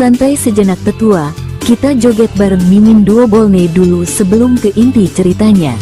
Santai sejenak tetua, kita joget bareng Mimin Duo Bolne dulu sebelum ke inti ceritanya.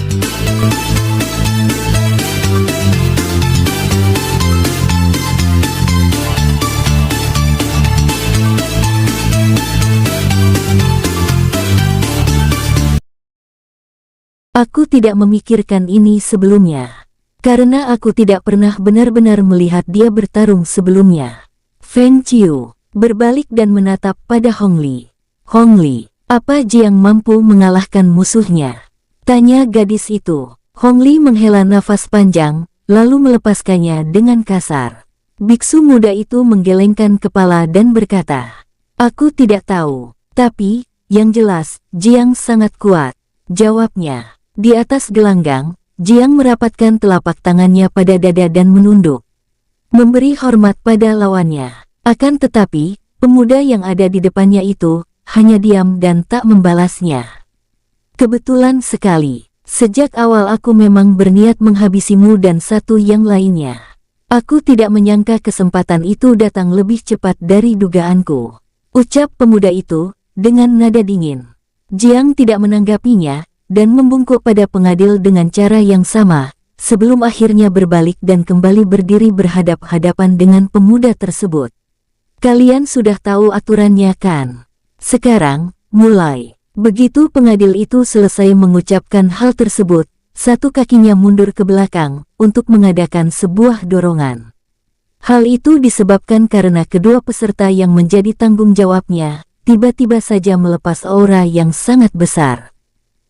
Aku tidak memikirkan ini sebelumnya, karena aku tidak pernah benar-benar melihat dia bertarung sebelumnya. Feng Qiu berbalik dan menatap pada Hong Li. Hong Li, apa Jiang mampu mengalahkan musuhnya? Tanya gadis itu. Hong Li menghela nafas panjang, lalu melepaskannya dengan kasar. Biksu muda itu menggelengkan kepala dan berkata, "Aku tidak tahu, tapi yang jelas, Jiang sangat kuat," jawabnya. Di atas gelanggang, Jiang merapatkan telapak tangannya pada dada dan menunduk, memberi hormat pada lawannya. Akan tetapi, pemuda yang ada di depannya itu hanya diam dan tak membalasnya. "Kebetulan sekali, sejak awal aku memang berniat menghabisimu dan satu yang lainnya. Aku tidak menyangka kesempatan itu datang lebih cepat dari dugaanku," ucap pemuda itu dengan nada dingin. Jiang tidak menanggapinya dan membungkuk pada pengadil dengan cara yang sama, sebelum akhirnya berbalik dan kembali berdiri berhadap-hadapan dengan pemuda tersebut. "Kalian sudah tahu aturannya kan? Sekarang, mulai." Begitu pengadil itu selesai mengucapkan hal tersebut, satu kakinya mundur ke belakang untuk mengadakan sebuah dorongan. Hal itu disebabkan karena kedua peserta yang menjadi tanggung jawabnya tiba-tiba saja melepas aura yang sangat besar.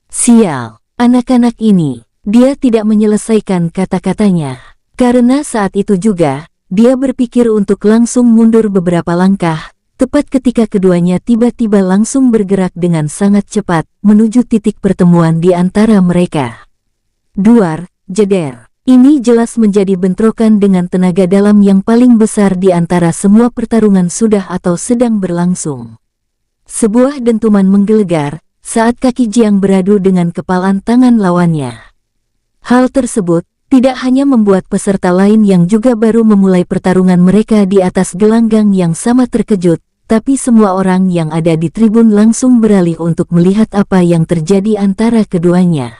"Sial, anak-anak ini." Dia tidak menyelesaikan kata-katanya, karena saat itu juga dia berpikir untuk langsung mundur beberapa langkah, tepat ketika keduanya tiba-tiba langsung bergerak dengan sangat cepat menuju titik pertemuan di antara mereka. Duar, jeder. Ini jelas menjadi bentrokan dengan tenaga dalam yang paling besar di antara semua pertarungan sudah atau sedang berlangsung. Sebuah dentuman menggelegar saat kaki Jiang beradu dengan kepalan tangan lawannya. Hal tersebut tidak hanya membuat peserta lain yang juga baru memulai pertarungan mereka di atas gelanggang yang sama terkejut, tapi semua orang yang ada di tribun langsung beralih untuk melihat apa yang terjadi antara keduanya.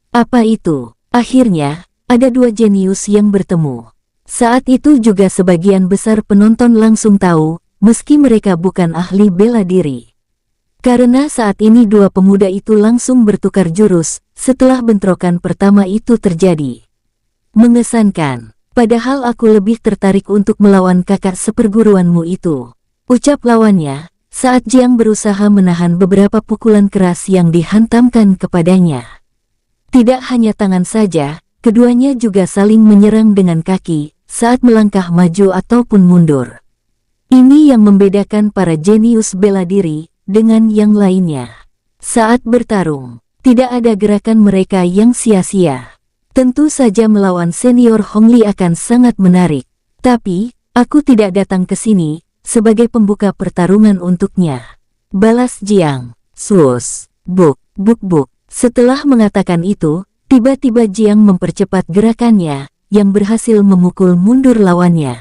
Apa itu? Akhirnya, ada dua jenius yang bertemu. Saat itu juga sebagian besar penonton langsung tahu, meski mereka bukan ahli bela diri. Karena saat ini dua pemuda itu langsung bertukar jurus setelah bentrokan pertama itu terjadi. "Mengesankan, padahal aku lebih tertarik untuk melawan kakak seperguruanmu itu," ucap lawannya, saat Jiang berusaha menahan beberapa pukulan keras yang dihantamkan kepadanya. Tidak hanya tangan saja, keduanya juga saling menyerang dengan kaki saat melangkah maju ataupun mundur. Ini yang membedakan para jenius bela diri dengan yang lainnya. Saat bertarung, tidak ada gerakan mereka yang sia-sia. Tentu saja melawan senior Hong Li akan sangat menarik, tapi aku tidak datang ke sini sebagai pembuka pertarungan untuknya, balas Jiang. Sus, buk, buk, buk. Setelah mengatakan itu, tiba-tiba Jiang mempercepat gerakannya yang berhasil memukul mundur lawannya.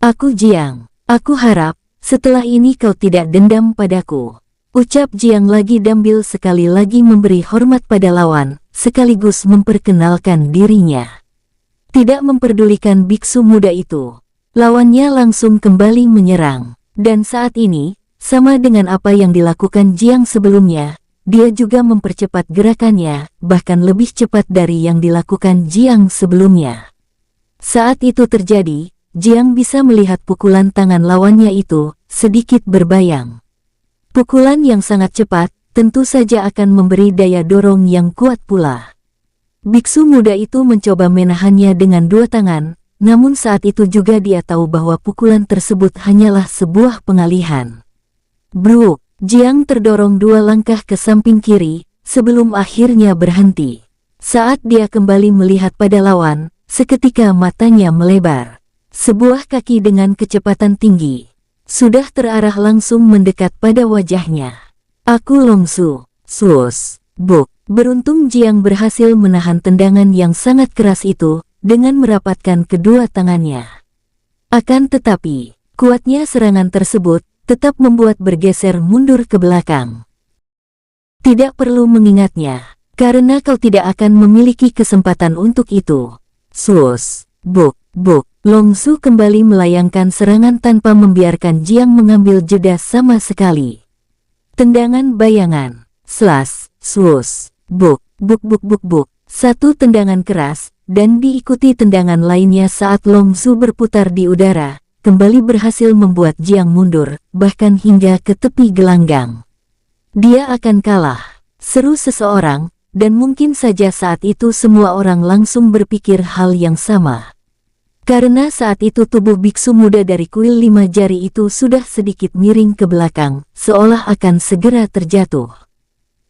"Aku Jiang, aku harap setelah ini kau tidak dendam padaku," ucap Jiang lagi sambil sekali lagi memberi hormat pada lawan, sekaligus memperkenalkan dirinya. Tidak memperdulikan biksu muda itu, lawannya langsung kembali menyerang. Dan saat ini, sama dengan apa yang dilakukan Jiang sebelumnya, dia juga mempercepat gerakannya, bahkan lebih cepat dari yang dilakukan Jiang sebelumnya. Saat itu terjadi, Jiang bisa melihat pukulan tangan lawannya itu sedikit berbayang. Pukulan yang sangat cepat tentu saja akan memberi daya dorong yang kuat pula. Biksu muda itu mencoba menahannya dengan dua tangan, namun saat itu juga dia tahu bahwa pukulan tersebut hanyalah sebuah pengalihan. Bruk, Jiang terdorong dua langkah ke samping kiri, sebelum akhirnya berhenti. Saat dia kembali melihat pada lawan, seketika matanya melebar. Sebuah kaki dengan kecepatan tinggi sudah terarah langsung mendekat pada wajahnya. "Aku Longsu." Sus, buk. Beruntung Jiang berhasil menahan tendangan yang sangat keras itu dengan merapatkan kedua tangannya. Akan tetapi, kuatnya serangan tersebut tetap membuat bergeser mundur ke belakang. Tidak perlu mengingatnya, karena kau tidak akan memiliki kesempatan untuk itu. Sus, buk, buk. Long Su kembali melayangkan serangan tanpa membiarkan Jiang mengambil jeda sama sekali. Tendangan bayangan, slash, sus, buk, buk buk buk buk. Satu tendangan keras, dan diikuti tendangan lainnya saat Long Su berputar di udara, kembali berhasil membuat Jiang mundur, bahkan hingga ke tepi gelanggang. Dia akan kalah, seru seseorang, dan mungkin saja saat itu semua orang langsung berpikir hal yang sama. Karena saat itu tubuh biksu muda dari kuil 5 jari itu sudah sedikit miring ke belakang, seolah akan segera terjatuh.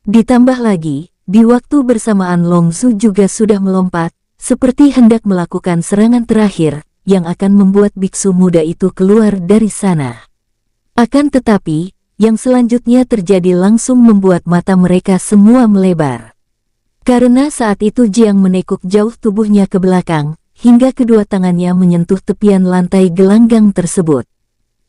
Ditambah lagi, di waktu bersamaan Long Su juga sudah melompat, seperti hendak melakukan serangan terakhir, yang akan membuat biksu muda itu keluar dari sana. Akan tetapi, yang selanjutnya terjadi langsung membuat mata mereka semua melebar. Karena saat itu Jiang menekuk jauh tubuhnya ke belakang, hingga kedua tangannya menyentuh tepian lantai gelanggang tersebut.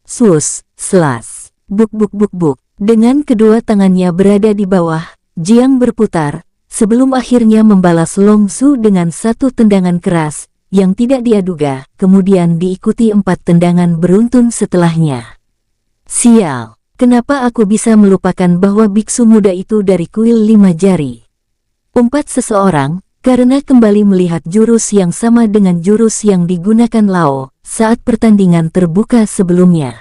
Sus, slash, buk buk buk buk. Dengan kedua tangannya berada di bawah, Jiang berputar, sebelum akhirnya membalas Long Su dengan satu tendangan keras, yang tidak dia duga, kemudian diikuti 4 tendangan beruntun setelahnya. Sial, kenapa aku bisa melupakan bahwa biksu muda itu dari kuil 5 jari? Umpat seseorang, karena kembali melihat jurus yang sama dengan jurus yang digunakan Lao saat pertandingan terbuka sebelumnya.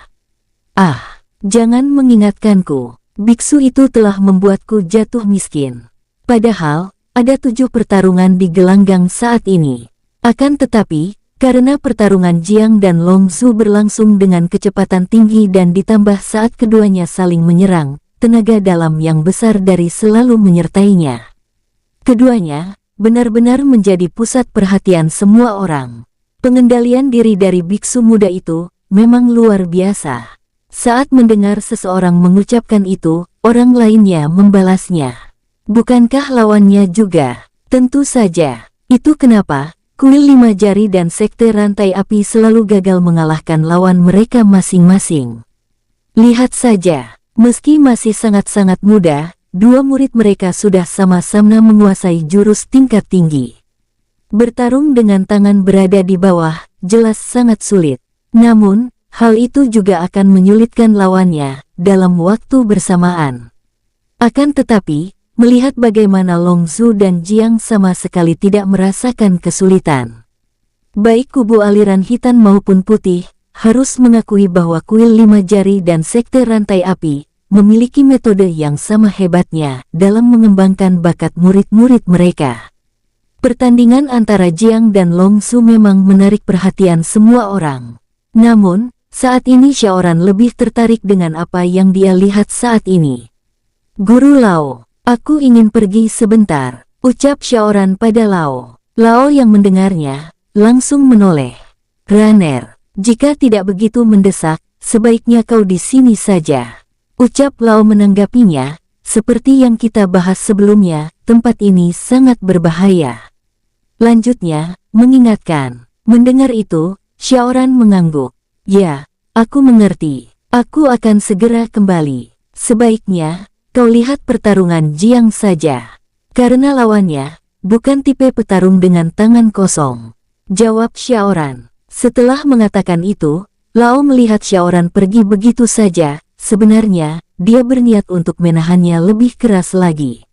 Ah, jangan mengingatkanku, biksu itu telah membuatku jatuh miskin. Padahal, ada 7 pertarungan di gelanggang saat ini. Akan tetapi, karena pertarungan Jiang dan Long Su berlangsung dengan kecepatan tinggi dan ditambah saat keduanya saling menyerang, tenaga dalam yang besar dari selalu menyertainya. Keduanya benar-benar menjadi pusat perhatian semua orang. Pengendalian diri dari biksu muda itu memang luar biasa. Saat mendengar seseorang mengucapkan itu, orang lainnya membalasnya. Bukankah lawannya juga? Tentu saja. Itu kenapa kuil 5 jari dan sekte rantai api selalu gagal mengalahkan lawan mereka masing-masing. Lihat saja, meski masih sangat-sangat muda, 2 murid mereka sudah sama-sama menguasai jurus tingkat tinggi. Bertarung dengan tangan berada di bawah, jelas sangat sulit. Namun, hal itu juga akan menyulitkan lawannya dalam waktu bersamaan. Akan tetapi, melihat bagaimana Long Su dan Jiang sama sekali tidak merasakan kesulitan. Baik kubu aliran hitam maupun putih, harus mengakui bahwa kuil 5 jari dan sekte rantai api memiliki metode yang sama hebatnya dalam mengembangkan bakat murid-murid mereka. Pertandingan antara Jiang dan Long Su memang menarik perhatian semua orang. Namun, saat ini Xiaoran lebih tertarik dengan apa yang dia lihat saat ini. Guru Lao, aku ingin pergi sebentar, ucap Xiaoran pada Lao. Lao yang mendengarnya, langsung menoleh. Runner, jika tidak begitu mendesak, sebaiknya kau di sini saja. Ucap Lao menanggapinya, seperti yang kita bahas sebelumnya, tempat ini sangat berbahaya. Lanjutnya, mengingatkan. Mendengar itu, Xiaoran mengangguk. Ya, aku mengerti. Aku akan segera kembali. Sebaiknya, kau lihat pertarungan Jiang saja. Karena lawannya, bukan tipe petarung dengan tangan kosong. Jawab Xiaoran. Setelah mengatakan itu, Lao melihat Xiaoran pergi begitu saja. Sebenarnya, dia berniat untuk menahannya lebih keras lagi.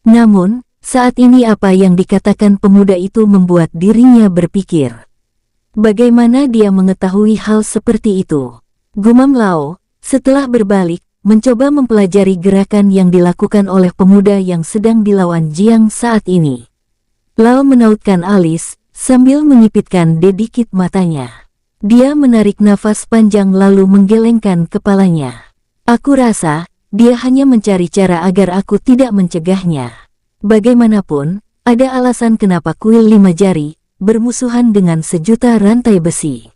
Namun, saat ini apa yang dikatakan pemuda itu membuat dirinya berpikir. Bagaimana dia mengetahui hal seperti itu? Gumam Lao, setelah berbalik, mencoba mempelajari gerakan yang dilakukan oleh pemuda yang sedang dilawan Jiang saat ini. Lao menautkan alis, sambil menyipitkan dedikit matanya. Dia menarik nafas panjang lalu menggelengkan kepalanya. Aku rasa, dia hanya mencari cara agar aku tidak mencegahnya. Bagaimanapun, ada alasan kenapa kuil 5 jari bermusuhan dengan sejuta rantai besi.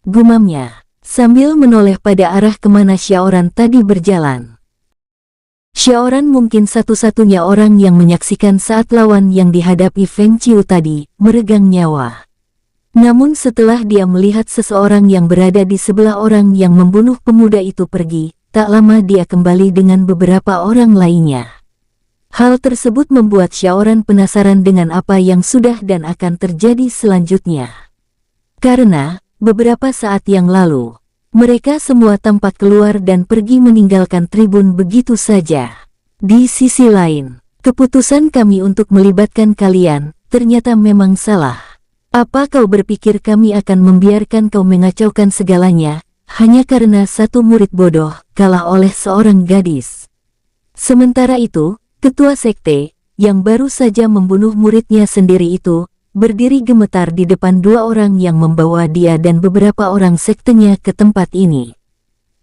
Gumamnya, sambil menoleh pada arah kemana Xiaoran tadi berjalan. Xiaoran mungkin satu-satunya orang yang menyaksikan saat lawan yang dihadapi Feng Qiu tadi meregang nyawa. Namun setelah dia melihat seseorang yang berada di sebelah orang yang membunuh pemuda itu pergi, tak lama dia kembali dengan beberapa orang lainnya. Hal tersebut membuat Xiaoran penasaran dengan apa yang sudah dan akan terjadi selanjutnya. Karena, beberapa saat yang lalu, mereka semua tampak keluar dan pergi meninggalkan tribun begitu saja. Di sisi lain, keputusan kami untuk melibatkan kalian, ternyata memang salah. Apa kau berpikir kami akan membiarkan kau mengacaukan segalanya, hanya karena satu murid bodoh kalah oleh seorang gadis? Sementara itu, ketua sekte, yang baru saja membunuh muridnya sendiri itu, berdiri gemetar di depan dua orang yang membawa dia dan beberapa orang sektenya ke tempat ini.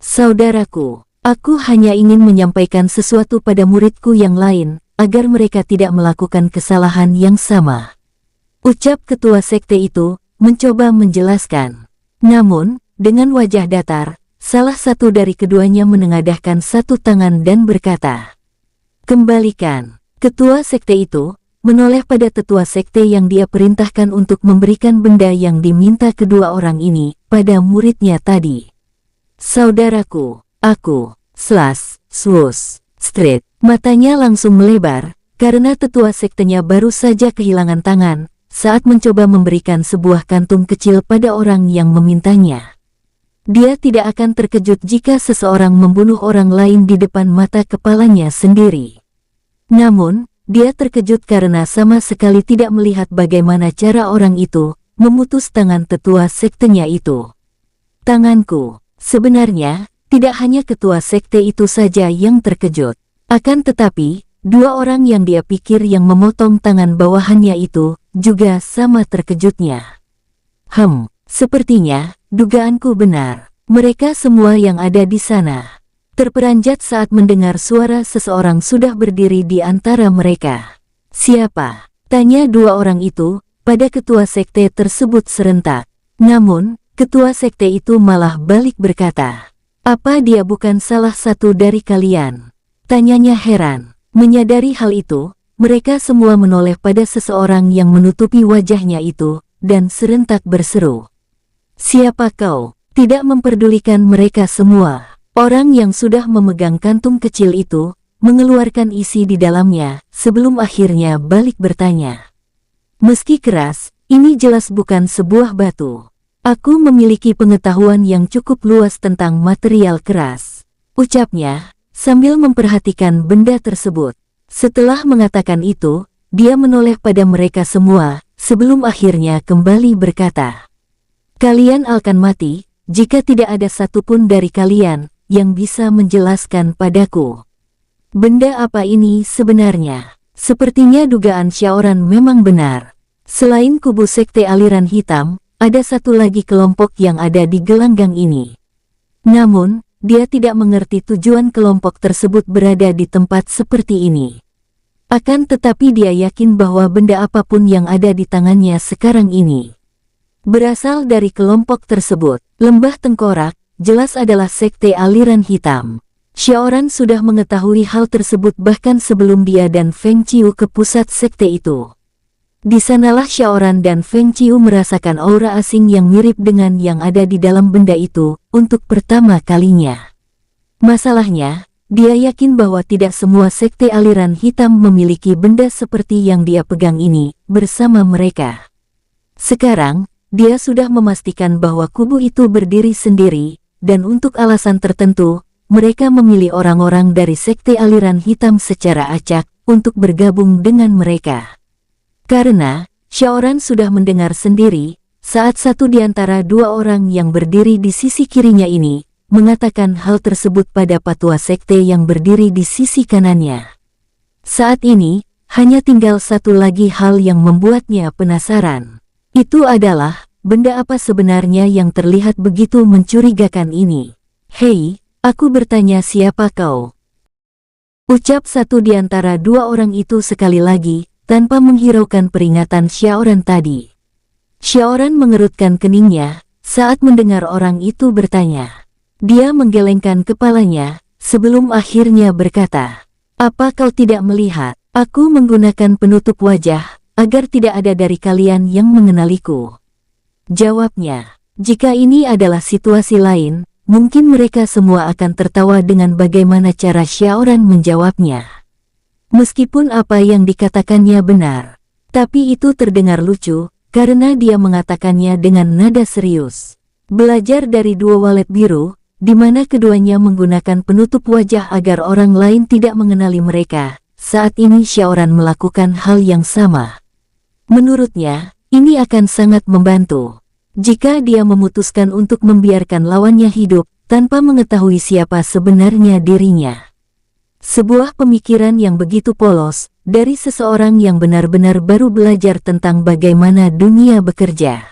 Saudaraku, aku hanya ingin menyampaikan sesuatu pada muridku yang lain, agar mereka tidak melakukan kesalahan yang sama. Ucap ketua sekte itu, mencoba menjelaskan. Namun, dengan wajah datar, salah satu dari keduanya menengadahkan satu tangan dan berkata, "Kembalikan." Ketua sekte itu menoleh pada tetua sekte yang dia perintahkan untuk memberikan benda yang diminta kedua orang ini pada muridnya tadi. "Saudaraku, aku, Street." Matanya langsung melebar, karena tetua sektenya baru saja kehilangan tangan, saat mencoba memberikan sebuah kantung kecil pada orang yang memintanya. Dia tidak akan terkejut jika seseorang membunuh orang lain di depan mata kepalanya sendiri. Namun, dia terkejut karena sama sekali tidak melihat bagaimana cara orang itu memutus tangan tetua sektenya itu. Tanganku, sebenarnya, tidak hanya ketua sekte itu saja yang terkejut. Akan tetapi, dua orang yang dia pikir yang memotong tangan bawahannya itu, juga sama terkejutnya. Sepertinya, dugaanku benar. Mereka semua yang ada di sana terperanjat saat mendengar suara seseorang sudah berdiri di antara mereka. "Siapa?" tanya dua orang itu, pada ketua sekte tersebut serentak. Namun, ketua sekte itu malah balik berkata, "Apa dia bukan salah satu dari kalian?" tanyanya heran. Menyadari hal itu, mereka semua menoleh pada seseorang yang menutupi wajahnya itu, dan serentak berseru, "Siapa kau?" Tidak memperdulikan mereka semua. Orang yang sudah memegang kantung kecil itu, mengeluarkan isi di dalamnya, sebelum akhirnya balik bertanya. "Meski keras, ini jelas bukan sebuah batu. Aku memiliki pengetahuan yang cukup luas tentang material keras," ucapnya, sambil memperhatikan benda tersebut. Setelah mengatakan itu, dia menoleh pada mereka semua, sebelum akhirnya kembali berkata, "Kalian akan mati, jika tidak ada satupun dari kalian yang bisa menjelaskan padaku. Benda apa ini sebenarnya?" Sepertinya dugaan Xiaoran memang benar. Selain kubu sekte aliran hitam, ada satu lagi kelompok yang ada di gelanggang ini. Namun, dia tidak mengerti tujuan kelompok tersebut berada di tempat seperti ini. Akan tetapi dia yakin bahwa benda apapun yang ada di tangannya sekarang ini berasal dari kelompok tersebut. Lembah Tengkorak jelas adalah sekte aliran hitam. Xiaoran sudah mengetahui hal tersebut bahkan sebelum dia dan Feng Qiu ke pusat sekte itu. Di sanalah Xiaoran dan Feng Qiu merasakan aura asing yang mirip dengan yang ada di dalam benda itu untuk pertama kalinya. Masalahnya, dia yakin bahwa tidak semua sekte aliran hitam memiliki benda seperti yang dia pegang ini bersama mereka. Sekarang, dia sudah memastikan bahwa kubu itu berdiri sendiri, dan untuk alasan tertentu, mereka memilih orang-orang dari sekte aliran hitam secara acak untuk bergabung dengan mereka. Karena, Xiaoran sudah mendengar sendiri, saat satu di antara dua orang yang berdiri di sisi kirinya ini, mengatakan hal tersebut pada patua sekte yang berdiri di sisi kanannya. Saat ini, hanya tinggal satu lagi hal yang membuatnya penasaran. Itu adalah, benda apa sebenarnya yang terlihat begitu mencurigakan ini? "Hei, aku bertanya siapa kau?" ucap satu di antara dua orang itu sekali lagi, tanpa menghiraukan peringatan Xiaoran tadi. Xiaoran mengerutkan keningnya, saat mendengar orang itu bertanya. Dia menggelengkan kepalanya, sebelum akhirnya berkata, "Apa kau tidak melihat, aku menggunakan penutup wajah, agar tidak ada dari kalian yang mengenaliku?" Jawabnya. Jika ini adalah situasi lain, mungkin mereka semua akan tertawa dengan bagaimana cara Xiaoran menjawabnya. Meskipun apa yang dikatakannya benar, tapi itu terdengar lucu, karena dia mengatakannya dengan nada serius. Belajar dari dua walet biru, di mana keduanya menggunakan penutup wajah agar orang lain tidak mengenali mereka. Saat ini Xiaoran melakukan hal yang sama. Menurutnya, ini akan sangat membantu jika dia memutuskan untuk membiarkan lawannya hidup tanpa mengetahui siapa sebenarnya dirinya. Sebuah pemikiran yang begitu polos dari seseorang yang benar-benar baru belajar tentang bagaimana dunia bekerja.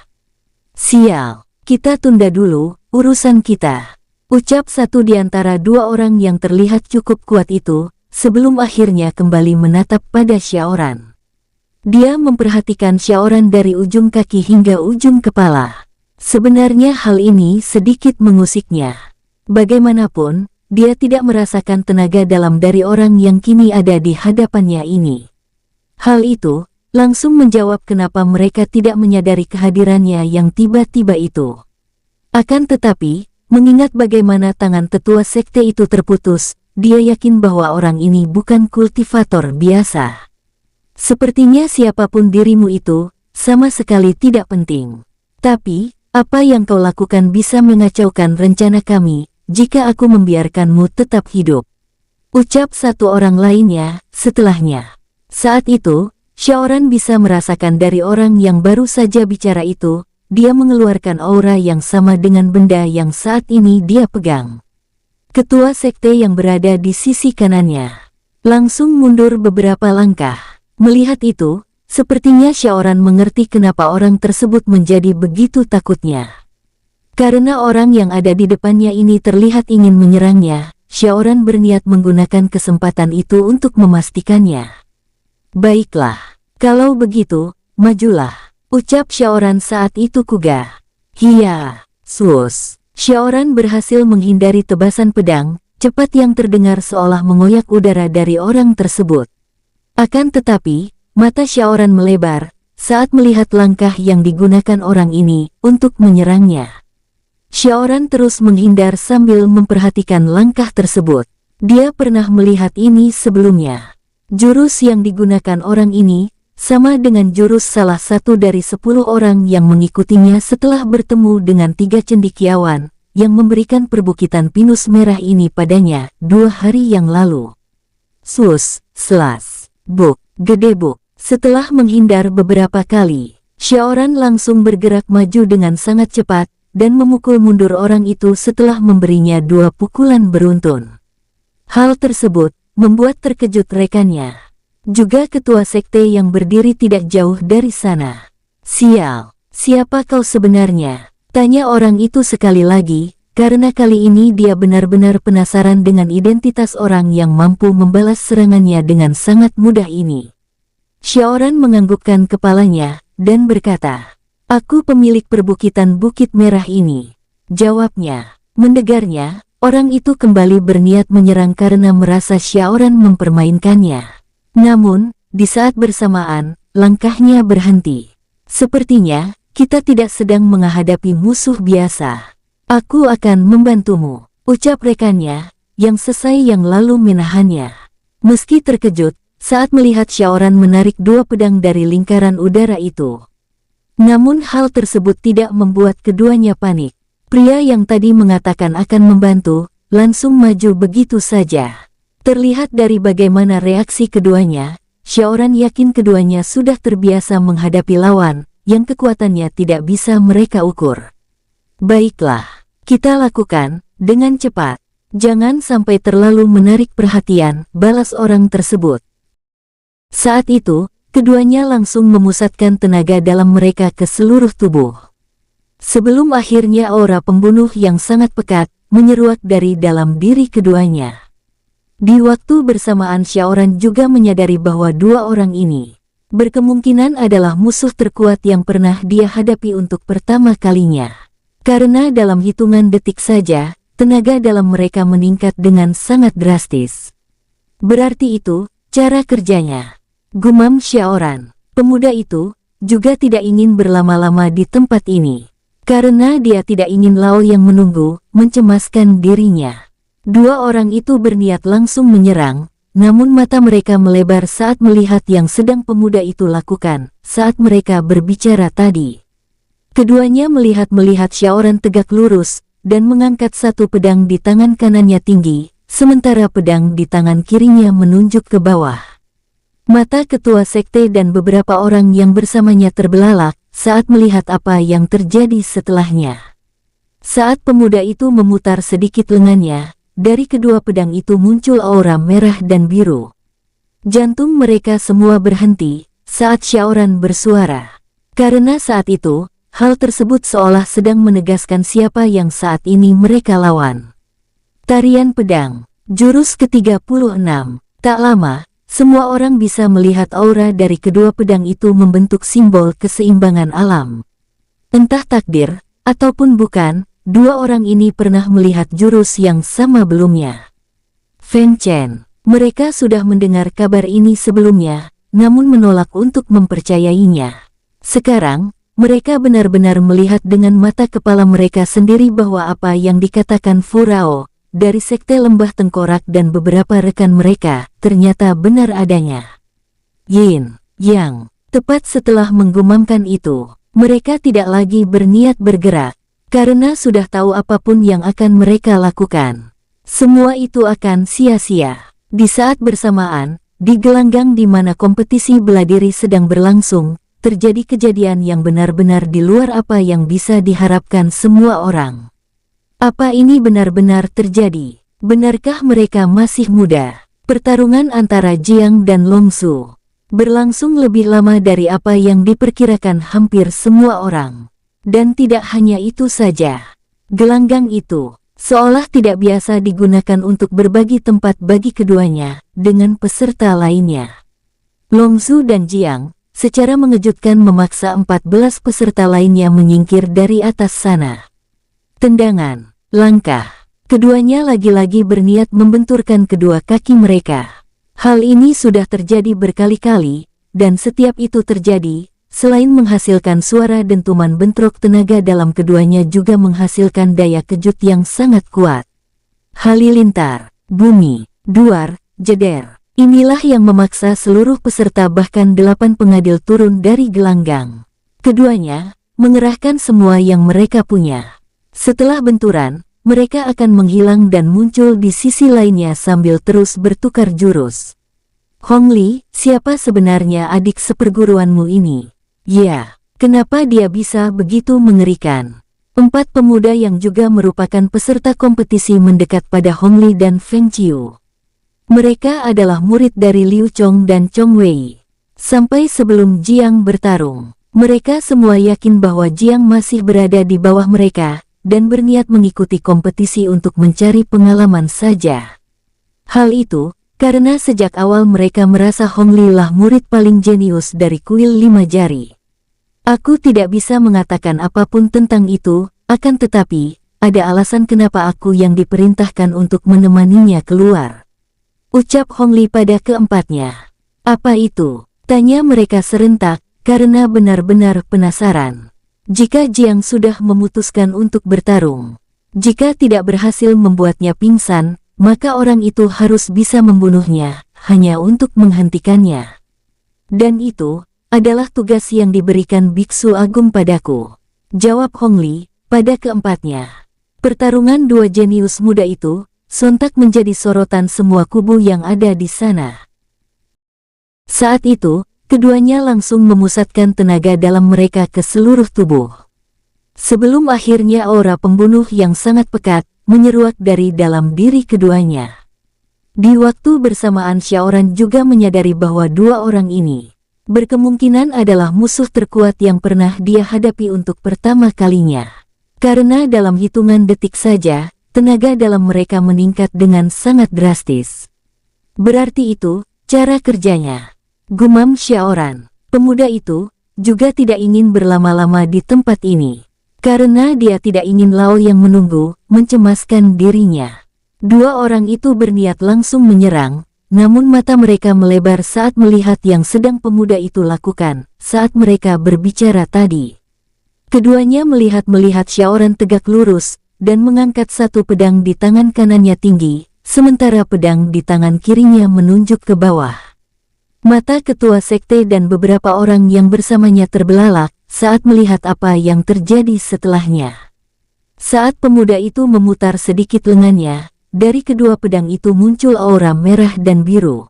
Sial, kita tunda dulu urusan kita, ucap satu di antara dua orang yang terlihat cukup kuat itu, sebelum akhirnya kembali menatap pada Xiaoran. Dia memperhatikan Xiaoran dari ujung kaki hingga ujung kepala. Sebenarnya hal ini sedikit mengusiknya. Bagaimanapun, dia tidak merasakan tenaga dalam dari orang yang kini ada di hadapannya ini. Hal itu langsung menjawab kenapa mereka tidak menyadari kehadirannya yang tiba-tiba itu. Akan tetapi, mengingat bagaimana tangan tetua sekte itu terputus, dia yakin bahwa orang ini bukan kultivator biasa. Sepertinya siapapun dirimu itu, sama sekali tidak penting. Tapi, apa yang kau lakukan bisa mengacaukan rencana kami, jika aku membiarkanmu tetap hidup. Ucap satu orang lainnya, setelahnya. Saat itu, Xiaoran bisa merasakan dari orang yang baru saja bicara itu, dia mengeluarkan aura yang sama dengan benda yang saat ini dia pegang. Ketua sekte yang berada di sisi kanannya langsung mundur beberapa langkah. Melihat itu, sepertinya Xiaoran mengerti kenapa orang tersebut menjadi begitu takutnya. Karena orang yang ada di depannya ini terlihat ingin menyerangnya, Xiaoran berniat menggunakan kesempatan itu untuk memastikannya. Baiklah, kalau begitu, majulah, ucap Xiaoran saat itu kugah. Hiya, sus. Xiaoran berhasil menghindari tebasan pedang, cepat yang terdengar seolah mengoyak udara dari orang tersebut. Akan tetapi, mata Xiaoran melebar saat melihat langkah yang digunakan orang ini untuk menyerangnya. Xiaoran terus menghindar sambil memperhatikan langkah tersebut. Dia pernah melihat ini sebelumnya. Jurus yang digunakan orang ini sama dengan jurus salah satu dari 10 orang yang mengikutinya setelah bertemu dengan 3 cendekiawan yang memberikan perbukitan pinus merah ini padanya 2 hari yang lalu. Sus, selas. Buk, gede buk. Setelah menghindar beberapa kali, Xiaoran langsung bergerak maju dengan sangat cepat dan memukul mundur orang itu setelah memberinya 2 pukulan beruntun. Hal tersebut membuat terkejut rekannya. Juga ketua sekte yang berdiri tidak jauh dari sana. Sial, siapa kau sebenarnya? Tanya orang itu sekali lagi. Karena kali ini dia benar-benar penasaran dengan identitas orang yang mampu membalas serangannya dengan sangat mudah ini. Xiaoran menganggukkan kepalanya, dan berkata, "Aku pemilik perbukitan Bukit Merah ini." Jawabnya. Mendengarnya, orang itu kembali berniat menyerang karena merasa Xiaoran mempermainkannya. Namun, di saat bersamaan, langkahnya berhenti. Sepertinya, kita tidak sedang menghadapi musuh biasa. Aku akan membantumu, ucap rekannya, yang selesai yang lalu menahannya. Meski terkejut, saat melihat Xiaoran menarik 2 pedang dari lingkaran udara itu. Namun hal tersebut tidak membuat keduanya panik. Pria yang tadi mengatakan akan membantu, langsung maju begitu saja. Terlihat dari bagaimana reaksi keduanya, Xiaoran yakin keduanya sudah terbiasa menghadapi lawan, yang kekuatannya tidak bisa mereka ukur. Baiklah, kita lakukan dengan cepat. Jangan sampai terlalu menarik perhatian, balas orang tersebut. Saat itu, keduanya langsung memusatkan tenaga dalam mereka ke seluruh tubuh. Sebelum akhirnya aura pembunuh yang sangat pekat, menyeruak dari dalam diri keduanya. Di waktu bersamaan Xiaoran juga menyadari bahwa 2 orang ini berkemungkinan adalah musuh terkuat yang pernah dia hadapi untuk pertama kalinya. Karena dalam hitungan detik saja, tenaga dalam mereka meningkat dengan sangat drastis. Berarti itu, cara kerjanya. Gumam Xiaoran. Pemuda itu, juga tidak ingin berlama-lama di tempat ini. Karena dia tidak ingin Lao yang menunggu, mencemaskan dirinya. Dua orang itu berniat langsung menyerang, namun mata mereka melebar saat melihat yang sedang pemuda itu lakukan, saat mereka berbicara tadi. Keduanya melihat Xiaoran tegak lurus, dan mengangkat satu pedang di tangan kanannya tinggi, sementara pedang di tangan kirinya menunjuk ke bawah. Mata ketua sekte dan beberapa orang yang bersamanya terbelalak, saat melihat apa yang terjadi setelahnya. Saat pemuda itu memutar sedikit lengannya, dari kedua pedang itu muncul aura merah dan biru. Jantung mereka semua berhenti saat Xiaoran bersuara. Karena saat itu, hal tersebut seolah sedang menegaskan siapa yang saat ini mereka lawan. Tarian pedang, jurus ke-36. Tak lama, semua orang bisa melihat aura dari kedua pedang itu membentuk simbol keseimbangan alam. Entah takdir, ataupun bukan, dua orang ini pernah melihat jurus yang sama belumnya. Feng Chen, mereka sudah mendengar kabar ini sebelumnya, namun menolak untuk mempercayainya. Sekarang, mereka benar-benar melihat dengan mata kepala mereka sendiri bahwa apa yang dikatakan Fu Rao, dari sekte lembah tengkorak dan beberapa rekan mereka, ternyata benar adanya. Yin, Yang, tepat setelah menggumamkan itu, mereka tidak lagi berniat bergerak. Karena sudah tahu apapun yang akan mereka lakukan, semua itu akan sia-sia. Di saat bersamaan, di gelanggang di mana kompetisi bela diri sedang berlangsung, terjadi kejadian yang benar-benar di luar apa yang bisa diharapkan semua orang. Apa ini benar-benar terjadi? Benarkah mereka masih muda? Pertarungan antara Jiang dan Long Su berlangsung lebih lama dari apa yang diperkirakan hampir semua orang. Dan tidak hanya itu saja. Gelanggang itu seolah tidak biasa digunakan untuk berbagi tempat bagi keduanya dengan peserta lainnya. Long Su dan Jiang secara mengejutkan memaksa 14 peserta lainnya menyingkir dari atas sana. Tendangan, langkah, keduanya lagi-lagi berniat membenturkan kedua kaki mereka. Hal ini sudah terjadi berkali-kali, dan setiap itu terjadi, selain menghasilkan suara dentuman bentrok tenaga dalam keduanya juga menghasilkan daya kejut yang sangat kuat. Halilintar, bumi, duar, jeder. Inilah yang memaksa seluruh peserta bahkan 8 pengadil turun dari gelanggang. Keduanya mengerahkan semua yang mereka punya. Setelah benturan, mereka akan menghilang dan muncul di sisi lainnya sambil terus bertukar jurus. Hong Li, siapa sebenarnya adik seperguruanmu ini? Ya, kenapa dia bisa begitu mengerikan? 4 pemuda yang juga merupakan peserta kompetisi mendekat pada Hong Li dan Feng Qiu. Mereka adalah murid dari Liu Chong dan Chong Wei. Sampai sebelum Jiang bertarung, mereka semua yakin bahwa Jiang masih berada di bawah mereka, dan berniat mengikuti kompetisi untuk mencari pengalaman saja. Hal itu, karena sejak awal mereka merasa Hong Li lah murid paling jenius dari kuil 5 jari. Aku tidak bisa mengatakan apapun tentang itu, akan tetapi, ada alasan kenapa aku yang diperintahkan untuk menemaninya keluar. Ucap Hong Li pada keempatnya. Apa itu? Tanya mereka serentak, karena benar-benar penasaran. Jika Jiang sudah memutuskan untuk bertarung, jika tidak berhasil membuatnya pingsan, maka orang itu harus bisa membunuhnya, hanya untuk menghentikannya. Dan itu adalah tugas yang diberikan Biksu Agung padaku. Jawab Hong Li, pada keempatnya. Pertarungan dua jenius muda itu, sontak menjadi sorotan semua kubu yang ada di sana. Saat itu, keduanya langsung memusatkan tenaga dalam mereka ke seluruh tubuh. Sebelum akhirnya aura pembunuh yang sangat pekat, menyeruak dari dalam diri keduanya. Di waktu bersamaan Xiaoran juga menyadari bahwa dua orang ini berkemungkinan adalah musuh terkuat yang pernah dia hadapi untuk pertama kalinya. Karena dalam hitungan detik saja, tenaga dalam mereka meningkat dengan sangat drastis. Berarti itu, cara kerjanya. Gumam Xiaoran. Pemuda itu juga tidak ingin berlama-lama di tempat ini. Karena dia tidak ingin Lao yang menunggu, mencemaskan dirinya. Dua orang itu berniat langsung menyerang, namun mata mereka melebar saat melihat yang sedang pemuda itu lakukan saat mereka berbicara tadi. Keduanya melihat Xiaoran tegak lurus dan mengangkat satu pedang di tangan kanannya tinggi, sementara pedang di tangan kirinya menunjuk ke bawah. Mata ketua sekte dan beberapa orang yang bersamanya terbelalak saat melihat apa yang terjadi setelahnya. Saat pemuda itu memutar sedikit lengannya, dari kedua pedang itu muncul aura merah dan biru.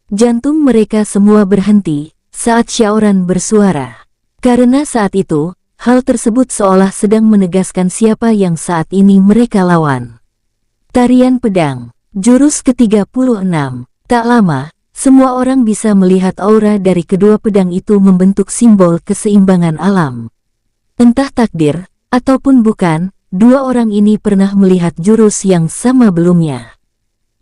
Jantung mereka semua berhenti saat Xiaoran bersuara. Karena saat itu, hal tersebut seolah sedang menegaskan siapa yang saat ini mereka lawan. Tarian pedang, jurus ke-36. Tak lama, semua orang bisa melihat aura dari kedua pedang itu membentuk simbol keseimbangan alam. Entah takdir, ataupun bukan, dua orang ini pernah melihat jurus yang sama belumnya.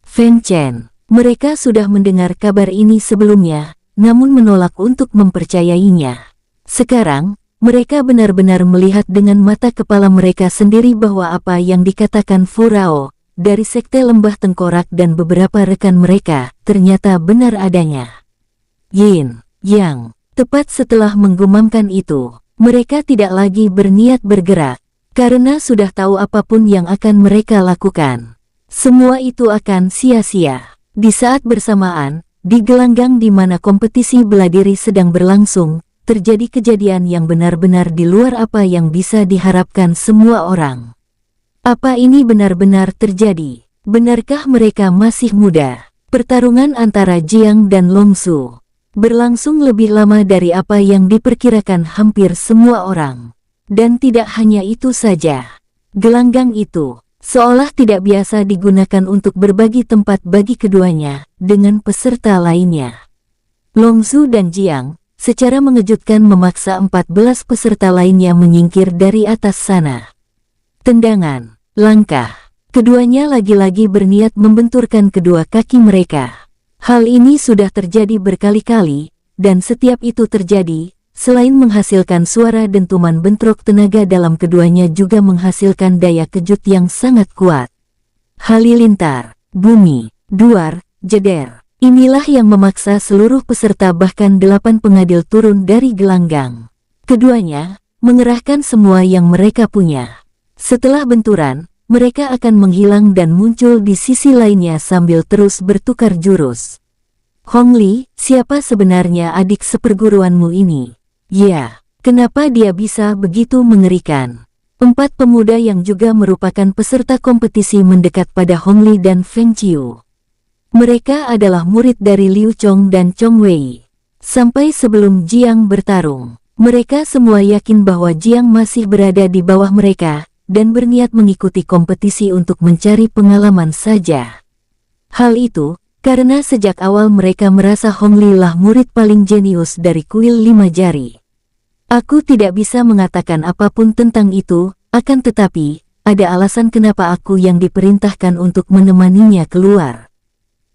Feng Chen, mereka sudah mendengar kabar ini sebelumnya, namun menolak untuk mempercayainya. Sekarang, mereka benar-benar melihat dengan mata kepala mereka sendiri bahwa apa yang dikatakan Fu Rao dari Sekte Lembah Tengkorak dan beberapa rekan mereka ternyata benar adanya. Yin, Yang, tepat setelah menggumamkan itu, mereka tidak lagi berniat bergerak, karena sudah tahu apapun yang akan mereka lakukan, semua itu akan sia-sia. Di saat bersamaan, di gelanggang di mana kompetisi bela diri sedang berlangsung, terjadi kejadian yang benar-benar di luar apa yang bisa diharapkan semua orang. Apa ini benar-benar terjadi? Benarkah mereka masih muda? Pertarungan antara Jiang dan Long Su berlangsung lebih lama dari apa yang diperkirakan hampir semua orang. Dan tidak hanya itu saja. Gelanggang itu seolah tidak biasa digunakan untuk berbagi tempat bagi keduanya dengan peserta lainnya. Long Su dan Jiang secara mengejutkan memaksa 14 peserta lainnya menyingkir dari atas sana. Tendangan, langkah, keduanya lagi-lagi berniat membenturkan kedua kaki mereka. Hal ini sudah terjadi berkali-kali, dan setiap itu terjadi, selain menghasilkan suara dentuman bentrok tenaga dalam keduanya juga menghasilkan daya kejut yang sangat kuat. Halilintar, bumi, duar, jeder. Inilah yang memaksa seluruh peserta bahkan 8 pengadil turun dari gelanggang. Keduanya mengerahkan semua yang mereka punya. Setelah benturan, mereka akan menghilang dan muncul di sisi lainnya sambil terus bertukar jurus. Hong Li, siapa sebenarnya adik seperguruanmu ini? Ya, kenapa dia bisa begitu mengerikan? 4 pemuda yang juga merupakan peserta kompetisi mendekat pada Hong Li dan Feng Qiu. Mereka adalah murid dari Liu Chong dan Chong Wei. Sampai sebelum Jiang bertarung, mereka semua yakin bahwa Jiang masih berada di bawah mereka, dan berniat mengikuti kompetisi untuk mencari pengalaman saja. Hal itu, karena sejak awal mereka merasa Hong Li lah murid paling jenius dari kuil 5 jari. Aku tidak bisa mengatakan apapun tentang itu, akan tetapi, ada alasan kenapa aku yang diperintahkan untuk menemaninya keluar.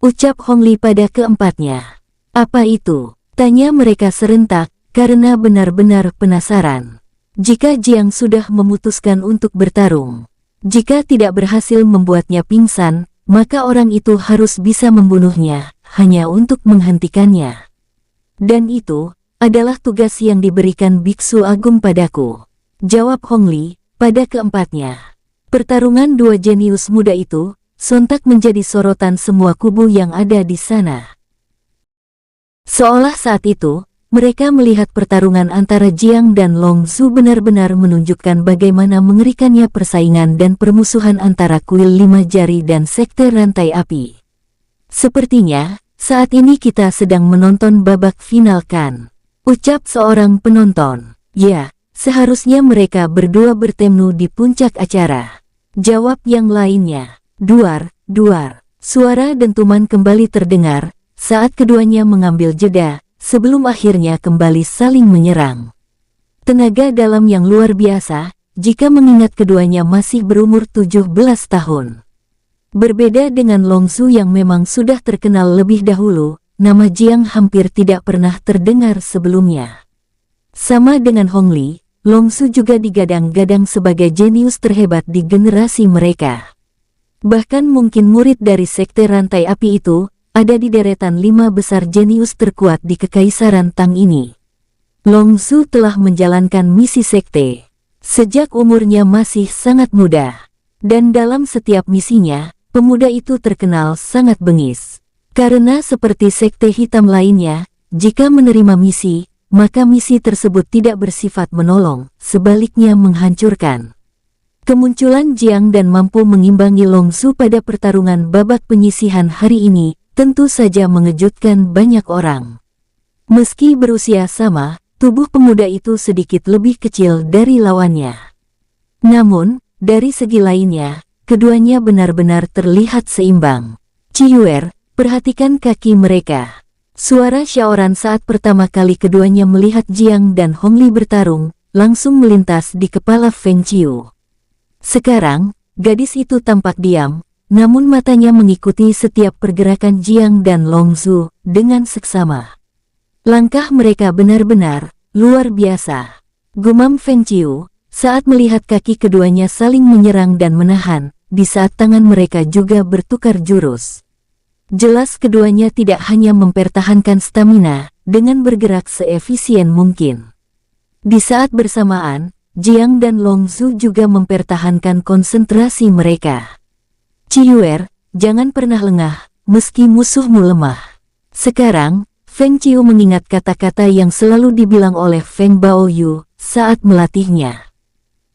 Ucap Hong Li pada keempatnya. Apa itu? Tanya mereka serentak, karena benar-benar penasaran. Jika Jiang sudah memutuskan untuk bertarung, jika tidak berhasil membuatnya pingsan, maka orang itu harus bisa membunuhnya, hanya untuk menghentikannya. Dan itu adalah tugas yang diberikan Biksu Agung padaku. Jawab Hong Li pada keempatnya. Pertarungan dua jenius muda itu sontak menjadi sorotan semua kubu yang ada di sana. Seolah saat itu, mereka melihat pertarungan antara Jiang dan Long Su benar-benar menunjukkan bagaimana mengerikannya persaingan dan permusuhan antara kuil 5 jari dan sekte rantai api. Sepertinya, saat ini kita sedang menonton babak final kan? Ucap seorang penonton. Ya, seharusnya mereka berdua bertemu di puncak acara. Jawab yang lainnya. Duar, duar. Suara dentuman kembali terdengar saat keduanya mengambil jeda sebelum akhirnya kembali saling menyerang. Tenaga dalam yang luar biasa jika mengingat keduanya masih berumur 17 tahun. Berbeda dengan Long Su yang memang sudah terkenal lebih dahulu, nama Jiang hampir tidak pernah terdengar sebelumnya. Sama dengan Hong Li, Long Su juga digadang-gadang sebagai jenius terhebat di generasi mereka. Bahkan mungkin murid dari sekte rantai api itu ada di deretan 5 besar jenius terkuat di Kekaisaran Tang ini. Long Zhu telah menjalankan misi sekte sejak umurnya masih sangat muda. Dan dalam setiap misinya, pemuda itu terkenal sangat bengis. Karena seperti sekte hitam lainnya, jika menerima misi, maka misi tersebut tidak bersifat menolong, sebaliknya menghancurkan. Kemunculan Jiang dan mampu mengimbangi Long Zhu pada pertarungan babak penyisihan hari ini, tentu saja mengejutkan banyak orang. Meski berusia sama, tubuh pemuda itu sedikit lebih kecil dari lawannya. Namun, dari segi lainnya, keduanya benar-benar terlihat seimbang. Ciyuer, perhatikan kaki mereka. Suara syaoran saat pertama kali keduanya melihat Jiang dan Hongli bertarung, langsung melintas di kepala Feng Qiu. Sekarang, gadis itu tampak diam, namun matanya mengikuti setiap pergerakan Jiang dan Long Zhu dengan seksama. Langkah mereka benar-benar luar biasa, gumam Feng Qiu, saat melihat kaki keduanya saling menyerang dan menahan, di saat tangan mereka juga bertukar jurus. Jelas keduanya tidak hanya mempertahankan stamina, dengan bergerak seefisien mungkin. Di saat bersamaan, Jiang dan Long Zhu juga mempertahankan konsentrasi mereka. Ciyuer, jangan pernah lengah, meski musuhmu lemah. Sekarang, Feng Qiu mengingat kata-kata yang selalu dibilang oleh Feng Baoyu saat melatihnya.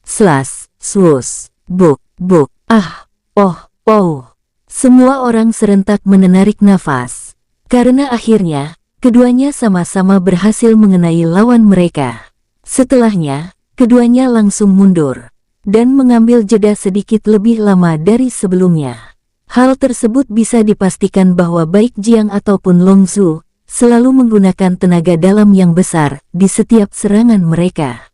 Slas, swus, buk, buk, ah, oh, oh. Semua orang serentak menarik nafas. Karena akhirnya, keduanya sama-sama berhasil mengenai lawan mereka. Setelahnya, keduanya langsung mundur dan mengambil jeda sedikit lebih lama dari sebelumnya. Hal tersebut bisa dipastikan bahwa baik Jiang ataupun Long Zhu selalu menggunakan tenaga dalam yang besar di setiap serangan mereka.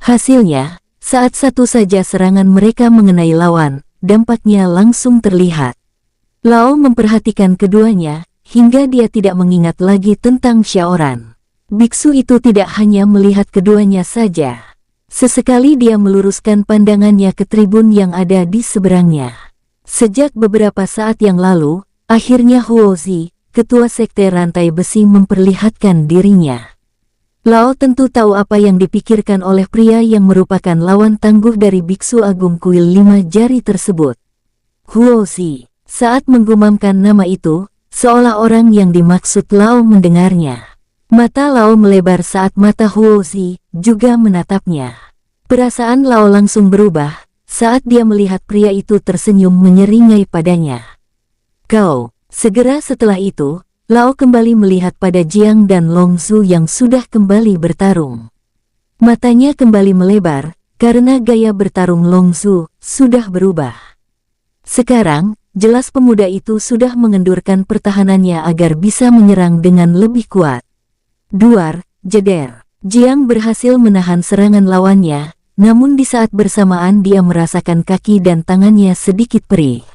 Hasilnya, saat satu saja serangan mereka mengenai lawan, dampaknya langsung terlihat. Lao memperhatikan keduanya hingga dia tidak mengingat lagi tentang syaoran. Biksu itu tidak hanya melihat keduanya saja. Sesekali dia meluruskan pandangannya ke tribun yang ada di seberangnya. Sejak beberapa saat yang lalu, akhirnya Huo Zi, ketua sekte rantai besi, memperlihatkan dirinya. Lao tentu tahu apa yang dipikirkan oleh pria yang merupakan lawan tangguh dari Biksu Agung Kuil 5 jari tersebut. Huo Zi, saat menggumamkan nama itu, seolah orang yang dimaksud Lao mendengarnya. Mata Lao melebar saat mata Huo Zi juga menatapnya. Perasaan Lao langsung berubah saat dia melihat pria itu tersenyum menyeringai padanya. Kau, segera setelah itu, Lao kembali melihat pada Jiang dan Long Zhu yang sudah kembali bertarung. Matanya kembali melebar, karena gaya bertarung Long Zhu sudah berubah. Sekarang, jelas pemuda itu sudah mengendurkan pertahanannya agar bisa menyerang dengan lebih kuat. Duar, jeder. Jiang berhasil menahan serangan lawannya, namun di saat bersamaan dia merasakan kaki dan tangannya sedikit perih.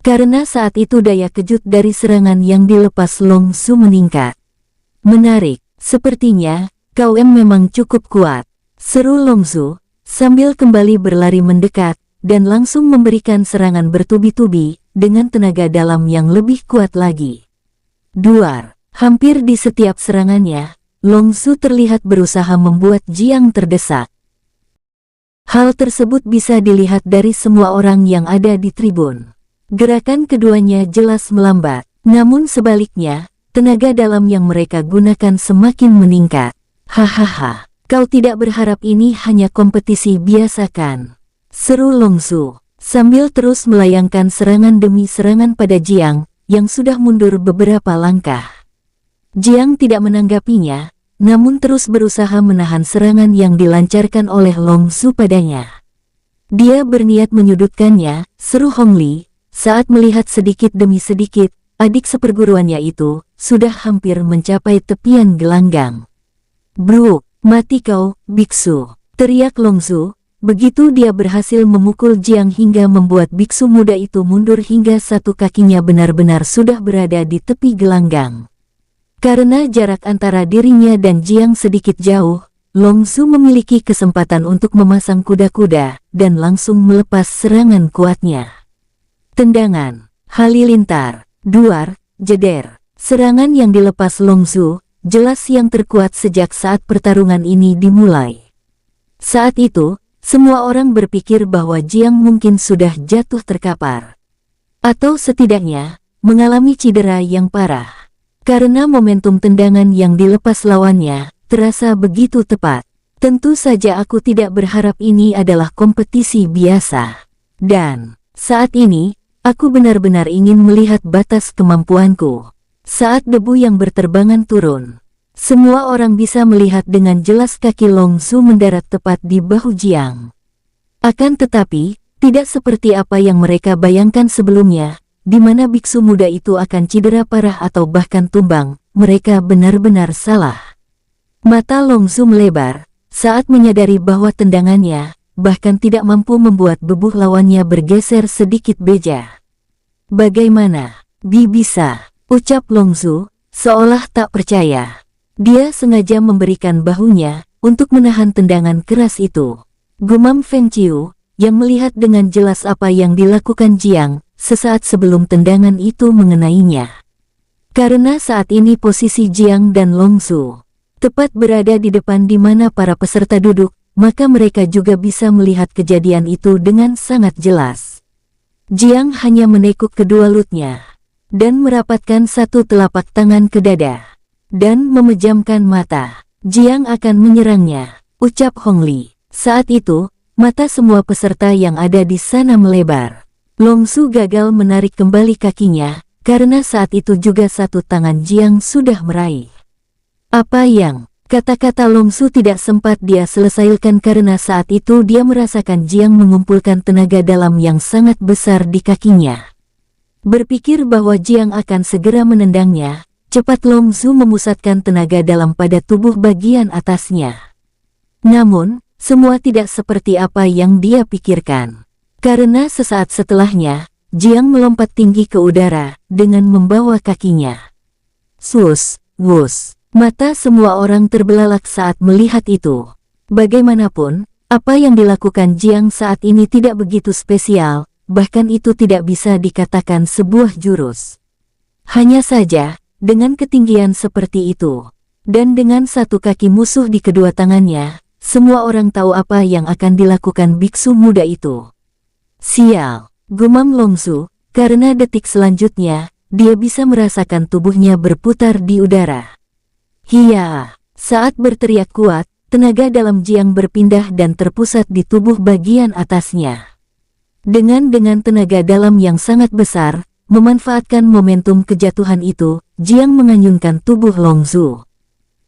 Karena saat itu daya kejut dari serangan yang dilepas Long Zhu meningkat. Menarik, sepertinya, kau memang cukup kuat, seru Long Zhu, sambil kembali berlari mendekat, dan langsung memberikan serangan bertubi-tubi, dengan tenaga dalam yang lebih kuat lagi. Duar. Hampir di setiap serangannya, Long Zhu terlihat berusaha membuat Jiang terdesak. Hal tersebut bisa dilihat dari semua orang yang ada di tribun. Gerakan keduanya jelas melambat, namun sebaliknya, tenaga dalam yang mereka gunakan semakin meningkat. Hahaha, kau tidak berharap ini hanya kompetisi biasa kan? Seru Long Zhu, sambil terus melayangkan serangan demi serangan pada Jiang, yang sudah mundur beberapa langkah. Jiang tidak menanggapinya, namun terus berusaha menahan serangan yang dilancarkan oleh Long Zhu padanya. Dia berniat menyudutkannya, seru Hongli, saat melihat sedikit demi sedikit, adik seperguruannya itu, sudah hampir mencapai tepian gelanggang. Bruk, mati kau, biksu, teriak Long Zhu, begitu dia berhasil memukul Jiang hingga membuat biksu muda itu mundur hingga satu kakinya benar-benar sudah berada di tepi gelanggang. Karena jarak antara dirinya dan Jiang sedikit jauh, Long Zhu memiliki kesempatan untuk memasang kuda-kuda dan langsung melepas serangan kuatnya. Tendangan, halilintar, duar, jeder. Serangan yang dilepas Long Zhu, jelas yang terkuat sejak saat pertarungan ini dimulai. Saat itu, semua orang berpikir bahwa Jiang mungkin sudah jatuh terkapar. Atau setidaknya, mengalami cedera yang parah. Karena momentum tendangan yang dilepas lawannya, terasa begitu tepat. Tentu saja aku tidak berharap ini adalah kompetisi biasa. Dan, saat ini, aku benar-benar ingin melihat batas kemampuanku. Saat debu yang berterbangan turun, semua orang bisa melihat dengan jelas kaki Long Zhu mendarat tepat di bahu Jiang. Akan tetapi, tidak seperti apa yang mereka bayangkan sebelumnya, di mana biksu muda itu akan cedera parah atau bahkan tumbang. Mereka benar-benar salah. Mata Long Zhu melebar saat menyadari bahwa tendangannya bahkan tidak mampu membuat bebuh lawannya bergeser sedikit beja. Bagaimana bisa? Ucap Long Zhu, seolah tak percaya. Dia sengaja memberikan bahunya untuk menahan tendangan keras itu. Gumam Feng Qiu, yang melihat dengan jelas apa yang dilakukan Jiang sesaat sebelum tendangan itu mengenainya. Karena saat ini posisi Jiang dan Long Zhu tepat berada di depan di mana para peserta duduk, maka mereka juga bisa melihat kejadian itu dengan sangat jelas. Jiang hanya menekuk kedua lututnya dan merapatkan satu telapak tangan ke dada, dan memejamkan mata. Jiang akan menyerangnya, ucap Hong Li. Saat itu, mata semua peserta yang ada di sana melebar. Long Zhu gagal menarik kembali kakinya, karena saat itu juga satu tangan Jiang sudah meraih. Apa yang, kata-kata Long Zhu tidak sempat dia selesaikan karena saat itu dia merasakan Jiang mengumpulkan tenaga dalam yang sangat besar di kakinya. Berpikir bahwa Jiang akan segera menendangnya, cepat Long Zhu memusatkan tenaga dalam pada tubuh bagian atasnya. Namun, semua tidak seperti apa yang dia pikirkan. Karena sesaat setelahnya, Jiang melompat tinggi ke udara dengan membawa kakinya. Sus, wus. Mata semua orang terbelalak saat melihat itu. Bagaimanapun, apa yang dilakukan Jiang saat ini tidak begitu spesial. Bahkan itu tidak bisa dikatakan sebuah jurus. Hanya saja, dengan ketinggian seperti itu, dan dengan satu kaki musuh di kedua tangannya, semua orang tahu apa yang akan dilakukan biksu muda itu. Sial, gumam Long Zhu, karena detik selanjutnya, dia bisa merasakan tubuhnya berputar di udara. Hiya, saat berteriak kuat, tenaga dalam Jiang berpindah dan terpusat di tubuh bagian atasnya. Dengan tenaga dalam yang sangat besar, memanfaatkan momentum kejatuhan itu, Jiang menganyunkan tubuh Long Zhu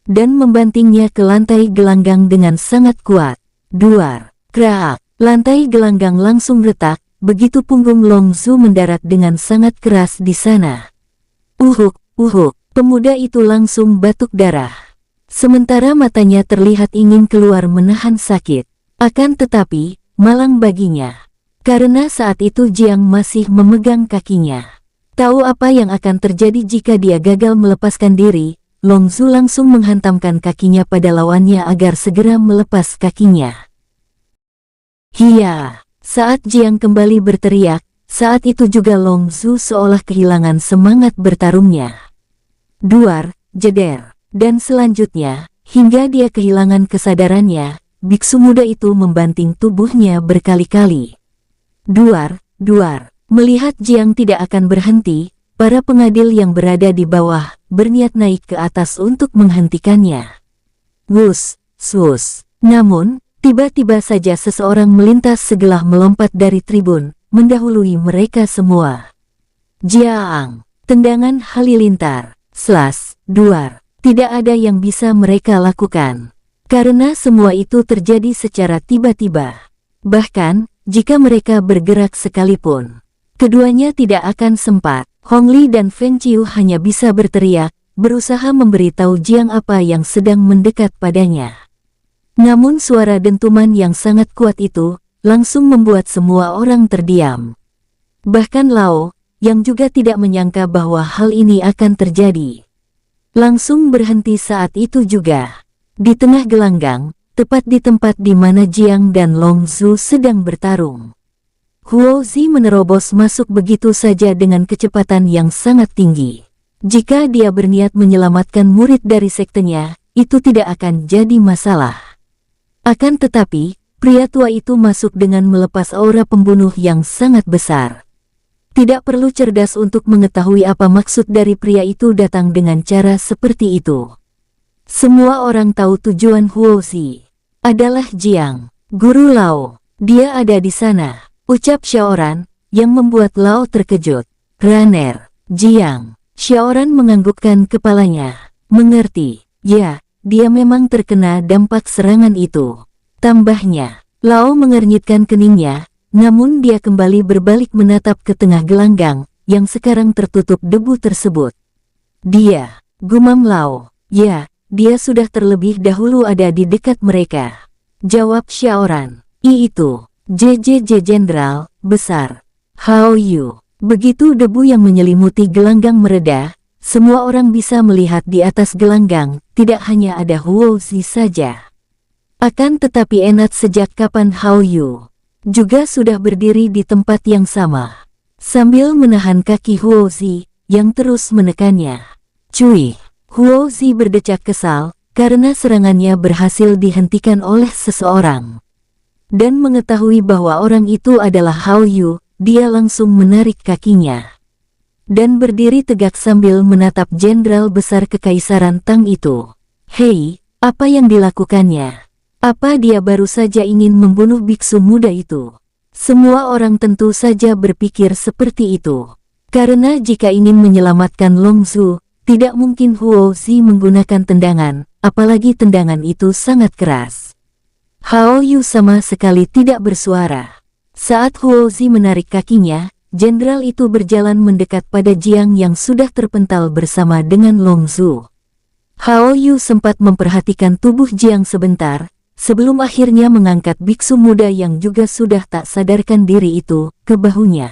dan membantingnya ke lantai gelanggang dengan sangat kuat. Duar, krak, lantai gelanggang langsung retak, begitu punggung Long Zhu mendarat dengan sangat keras di sana. Uhuk, pemuda itu langsung batuk darah. Sementara matanya terlihat ingin keluar menahan sakit. Akan tetapi, malang baginya. Karena saat itu Jiang masih memegang kakinya. Tahu apa yang akan terjadi jika dia gagal melepaskan diri, Long Zhu langsung menghantamkan kakinya pada lawannya agar segera melepas kakinya. Hiya! Saat Jiang kembali berteriak, saat itu juga Long Zhu seolah kehilangan semangat bertarungnya. Duar, jeder, dan selanjutnya, hingga dia kehilangan kesadarannya, biksu muda itu membanting tubuhnya berkali-kali. Duar, melihat Jiang tidak akan berhenti, para pengadil yang berada di bawah berniat naik ke atas untuk menghentikannya. Wus, sus. Namun, tiba-tiba saja seseorang melintas segelah melompat dari tribun, mendahului mereka semua. Jiang, tendangan halilintar, slash, duar. Tidak ada yang bisa mereka lakukan. Karena semua itu terjadi secara tiba-tiba. Bahkan, jika mereka bergerak sekalipun, keduanya tidak akan sempat. Hong Li dan Feng Qiu hanya bisa berteriak, berusaha memberitahu Jiang apa yang sedang mendekat padanya. Namun suara dentuman yang sangat kuat itu, langsung membuat semua orang terdiam. Bahkan Lao, yang juga tidak menyangka bahwa hal ini akan terjadi, langsung berhenti saat itu juga. Di tengah gelanggang, tepat di tempat di mana Jiang dan Long Zhu sedang bertarung, Huo Zi menerobos masuk begitu saja dengan kecepatan yang sangat tinggi. Jika dia berniat menyelamatkan murid dari sektenya, itu tidak akan jadi masalah. Akan tetapi, pria tua itu masuk dengan melepas aura pembunuh yang sangat besar. Tidak perlu cerdas untuk mengetahui apa maksud dari pria itu datang dengan cara seperti itu. Semua orang tahu tujuan Huozi adalah Jiang, guru Lao. Dia ada di sana, ucap Xiaoran, yang membuat Lao terkejut. Runner, Jiang. Xiaoran menganggukkan kepalanya. Mengerti, ya, dia memang terkena dampak serangan itu. Tambahnya, Lao mengernyitkan keningnya, namun dia kembali berbalik menatap ke tengah gelanggang, yang sekarang tertutup debu tersebut. Dia, gumam Lao, ya, dia sudah terlebih dahulu ada di dekat mereka. Jawab Xiaoran. Itu, JJJ Jenderal, besar. Hao Yu. Begitu debu yang menyelimuti gelanggang mereda, semua orang bisa melihat di atas gelanggang, tidak hanya ada Huozi saja. Akan tetapi enat sejak kapan Hao Yu juga sudah berdiri di tempat yang sama, sambil menahan kaki Huozi, yang terus menekannya. Cui. Huozi berdecak kesal, karena serangannya berhasil dihentikan oleh seseorang. Dan mengetahui bahwa orang itu adalah Hao Yu, dia langsung menarik kakinya. Dan berdiri tegak sambil menatap jenderal besar kekaisaran Tang itu. Hei, apa yang dilakukannya? Apa dia baru saja ingin membunuh biksu muda itu? Semua orang tentu saja berpikir seperti itu. Karena jika ingin menyelamatkan Long Zhu, tidak mungkin Huozi menggunakan tendangan, apalagi tendangan itu sangat keras. Hao Yu sama sekali tidak bersuara. Saat Huozi menarik kakinya, jenderal itu berjalan mendekat pada Jiang yang sudah terpental bersama dengan Long Zhu. Hao Yu sempat memperhatikan tubuh Jiang sebentar, sebelum akhirnya mengangkat biksu muda yang juga sudah tak sadarkan diri itu ke bahunya.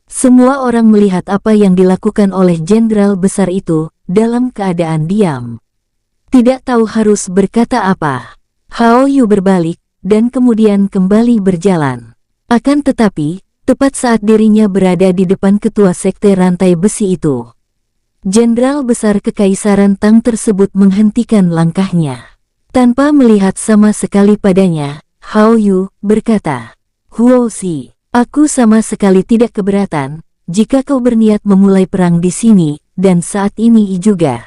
Semua orang melihat apa yang dilakukan oleh jenderal besar itu, dalam keadaan diam. Tidak tahu harus berkata apa. Hao Yu berbalik, dan kemudian kembali berjalan. Akan tetapi, tepat saat dirinya berada di depan ketua sekte rantai besi itu, jenderal besar kekaisaran Tang tersebut menghentikan langkahnya. Tanpa melihat sama sekali padanya, Hao Yu berkata, Huozi, aku sama sekali tidak keberatan, jika kau berniat memulai perang di sini, dan saat ini juga.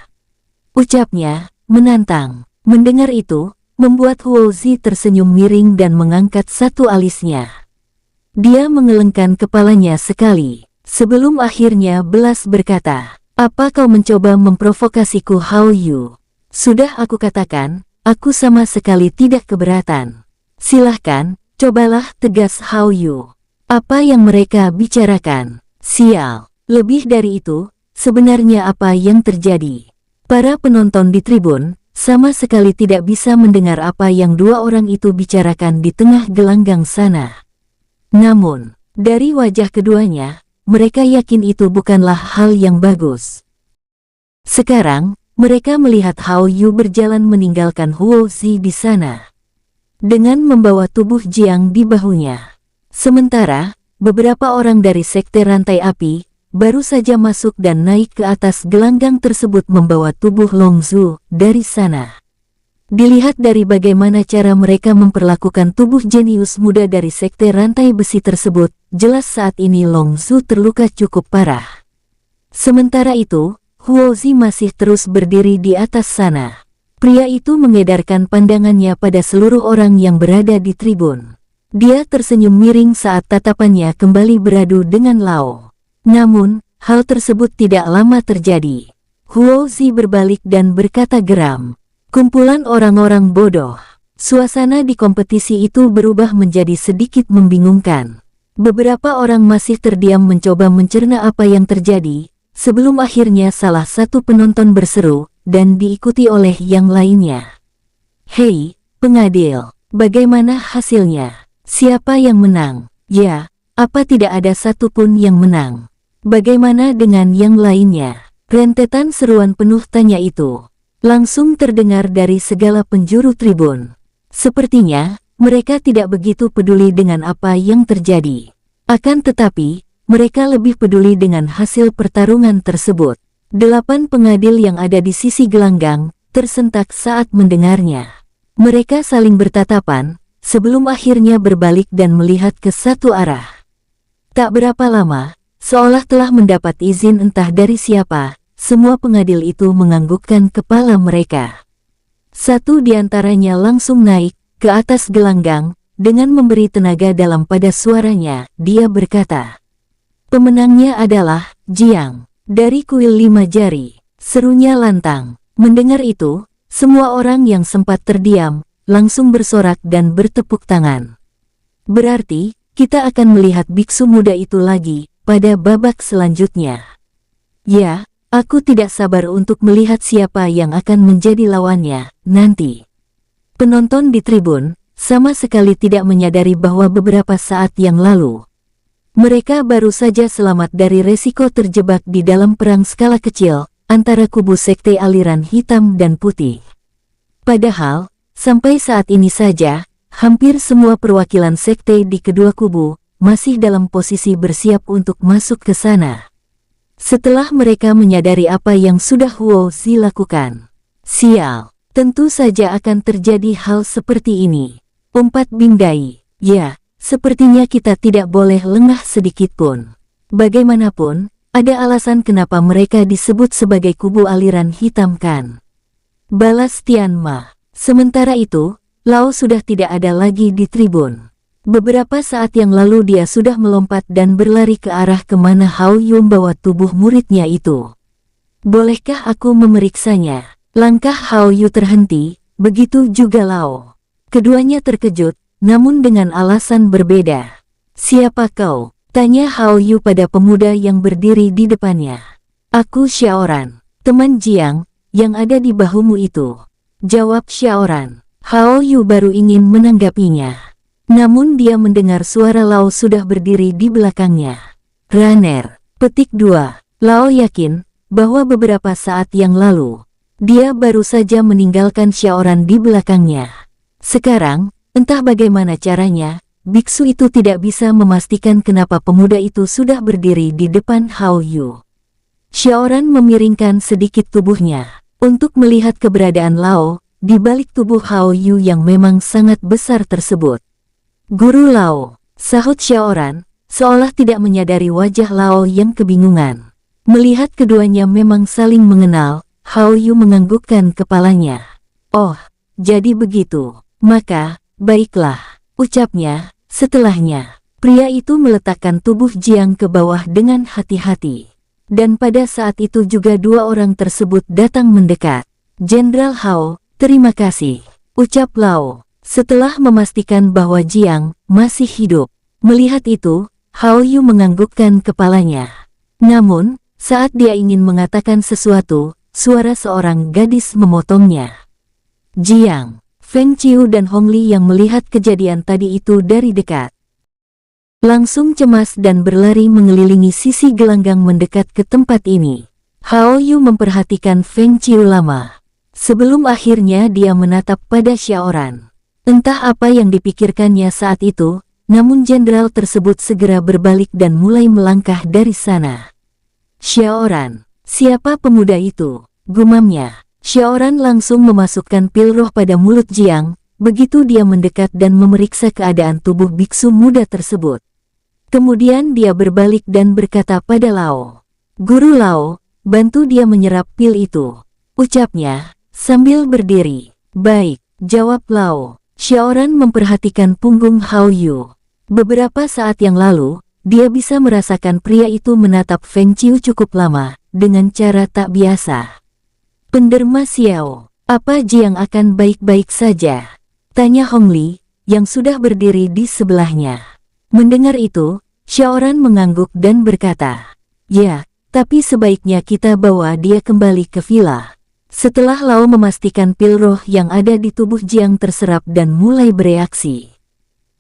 Ucapnya, menantang. Mendengar itu, membuat Huozi tersenyum miring dan mengangkat satu alisnya. Dia mengelengkan kepalanya sekali, sebelum akhirnya belas berkata, apa kau mencoba memprovokasiku Hao Yu? Sudah aku katakan, aku sama sekali tidak keberatan. Silahkan, cobalah, tegas Hao Yu. Apa yang mereka bicarakan? Sial. Lebih dari itu, sebenarnya apa yang terjadi? Para penonton di tribun sama sekali tidak bisa mendengar apa yang dua orang itu bicarakan di tengah gelanggang sana. Namun, dari wajah keduanya, mereka yakin itu bukanlah hal yang bagus. Sekarang, mereka melihat Hao Yu berjalan meninggalkan Huozi di sana, dengan membawa tubuh Jiang di bahunya. Sementara, beberapa orang dari sekte rantai api, baru saja masuk dan naik ke atas gelanggang tersebut membawa tubuh Long Zhu dari sana. Dilihat dari bagaimana cara mereka memperlakukan tubuh jenius muda dari sekte rantai besi tersebut, jelas saat ini Long Zhu terluka cukup parah. Sementara itu, Huozi masih terus berdiri di atas sana. Pria itu mengedarkan pandangannya pada seluruh orang yang berada di tribun. Dia tersenyum miring saat tatapannya kembali beradu dengan Lao. Namun, hal tersebut tidak lama terjadi. Huozi berbalik dan berkata geram, kumpulan orang-orang bodoh. Suasana di kompetisi itu berubah menjadi sedikit membingungkan. Beberapa orang masih terdiam mencoba mencerna apa yang terjadi, sebelum akhirnya salah satu penonton berseru, dan diikuti oleh yang lainnya. Hei, pengadil, bagaimana hasilnya? Siapa yang menang? Ya, apa tidak ada satupun yang menang? Bagaimana dengan yang lainnya? Rentetan seruan penuh tanya itu langsung terdengar dari segala penjuru tribun. Sepertinya, mereka tidak begitu peduli dengan apa yang terjadi. Akan tetapi, mereka lebih peduli dengan hasil pertarungan tersebut. 8 pengadil yang ada di sisi gelanggang tersentak saat mendengarnya. Mereka saling bertatapan, sebelum akhirnya berbalik dan melihat ke satu arah. Tak berapa lama, seolah telah mendapat izin entah dari siapa, semua pengadil itu menganggukkan kepala mereka. Satu di antaranya langsung naik ke atas gelanggang, dengan memberi tenaga dalam pada suaranya, dia berkata, "Pemenangnya adalah Jiang, dari kuil 5 jari," serunya lantang. Mendengar itu, semua orang yang sempat terdiam, langsung bersorak dan bertepuk tangan. Berarti, kita akan melihat biksu muda itu lagi, pada babak selanjutnya. Ya, aku tidak sabar untuk melihat siapa yang akan menjadi lawannya nanti. Penonton di tribun sama sekali tidak menyadari bahwa beberapa saat yang lalu, mereka baru saja selamat dari resiko terjebak di dalam perang skala kecil antara kubu sekte aliran hitam dan putih. Padahal, sampai saat ini saja, hampir semua perwakilan sekte di kedua kubu masih dalam posisi bersiap untuk masuk ke sana. Setelah mereka menyadari apa yang sudah Huo Zi lakukan, sial, tentu saja akan terjadi hal seperti ini. Umpat Bing Dai, ya, sepertinya kita tidak boleh lengah sedikitpun. Bagaimanapun, ada alasan kenapa mereka disebut sebagai kubu aliran hitam kan? Balas Tianma. Sementara itu, Lao sudah tidak ada lagi di tribun. Beberapa saat yang lalu dia sudah melompat dan berlari ke arah kemana Hao Yu membawa tubuh muridnya itu. "Bolehkah aku memeriksanya?" Langkah Hao Yu terhenti, begitu juga Lao. Keduanya terkejut, namun dengan alasan berbeda. "Siapa kau?" tanya Hao Yu pada pemuda yang berdiri di depannya. "Aku Xiaoran, teman Jiang, yang ada di bahumu itu," jawab Xiaoran. Hao Yu baru ingin menanggapinya. Namun dia mendengar suara Lao sudah berdiri di belakangnya. "Runner." Petik 2. Lao yakin bahwa beberapa saat yang lalu, dia baru saja meninggalkan Xiaoran di belakangnya. Sekarang, entah bagaimana caranya, biksu itu tidak bisa memastikan kenapa pemuda itu sudah berdiri di depan Hao Yu. Xiaoran memiringkan sedikit tubuhnya untuk melihat keberadaan Lao di balik tubuh Hao Yu yang memang sangat besar tersebut. "Guru Lao," sahut Xiaoran, seolah tidak menyadari wajah Lao yang kebingungan. Melihat keduanya memang saling mengenal, Hao Yu menganggukkan kepalanya. "Oh, jadi begitu. Maka, baiklah," ucapnya. Setelahnya, pria itu meletakkan tubuh Jiang ke bawah dengan hati-hati. Dan pada saat itu juga dua orang tersebut datang mendekat. "Jenderal Hao, terima kasih," ucap Lao, setelah memastikan bahwa Jiang masih hidup. Melihat itu, Hao Yu menganggukkan kepalanya. Namun, saat dia ingin mengatakan sesuatu, suara seorang gadis memotongnya. "Jiang." Feng Qiu dan Hong Li yang melihat kejadian tadi itu dari dekat, langsung cemas dan berlari mengelilingi sisi gelanggang mendekat ke tempat ini. Hao Yu memperhatikan Feng Qiu lama, sebelum akhirnya dia menatap pada Xiaoran. Entah apa yang dipikirkannya saat itu, namun jenderal tersebut segera berbalik dan mulai melangkah dari sana. "Xiaoran, siapa pemuda itu?" gumamnya. Xiaoran langsung memasukkan pil roh pada mulut Jiang, begitu dia mendekat dan memeriksa keadaan tubuh biksu muda tersebut. Kemudian dia berbalik dan berkata pada Lao, "Guru Lao, bantu dia menyerap pil itu," ucapnya, sambil berdiri. "Baik," jawab Lao. Xiaoran memperhatikan punggung Hao Yu. Beberapa saat yang lalu, dia bisa merasakan pria itu menatap Feng Qiu cukup lama, dengan cara tak biasa. "Penderma Xiao, apa Jiang akan baik-baik saja?" tanya Hong Li, yang sudah berdiri di sebelahnya. Mendengar itu, Xiaoran mengangguk dan berkata, "Ya, tapi sebaiknya kita bawa dia kembali ke villa." Setelah Lao memastikan pil roh yang ada di tubuh Jiang terserap dan mulai bereaksi,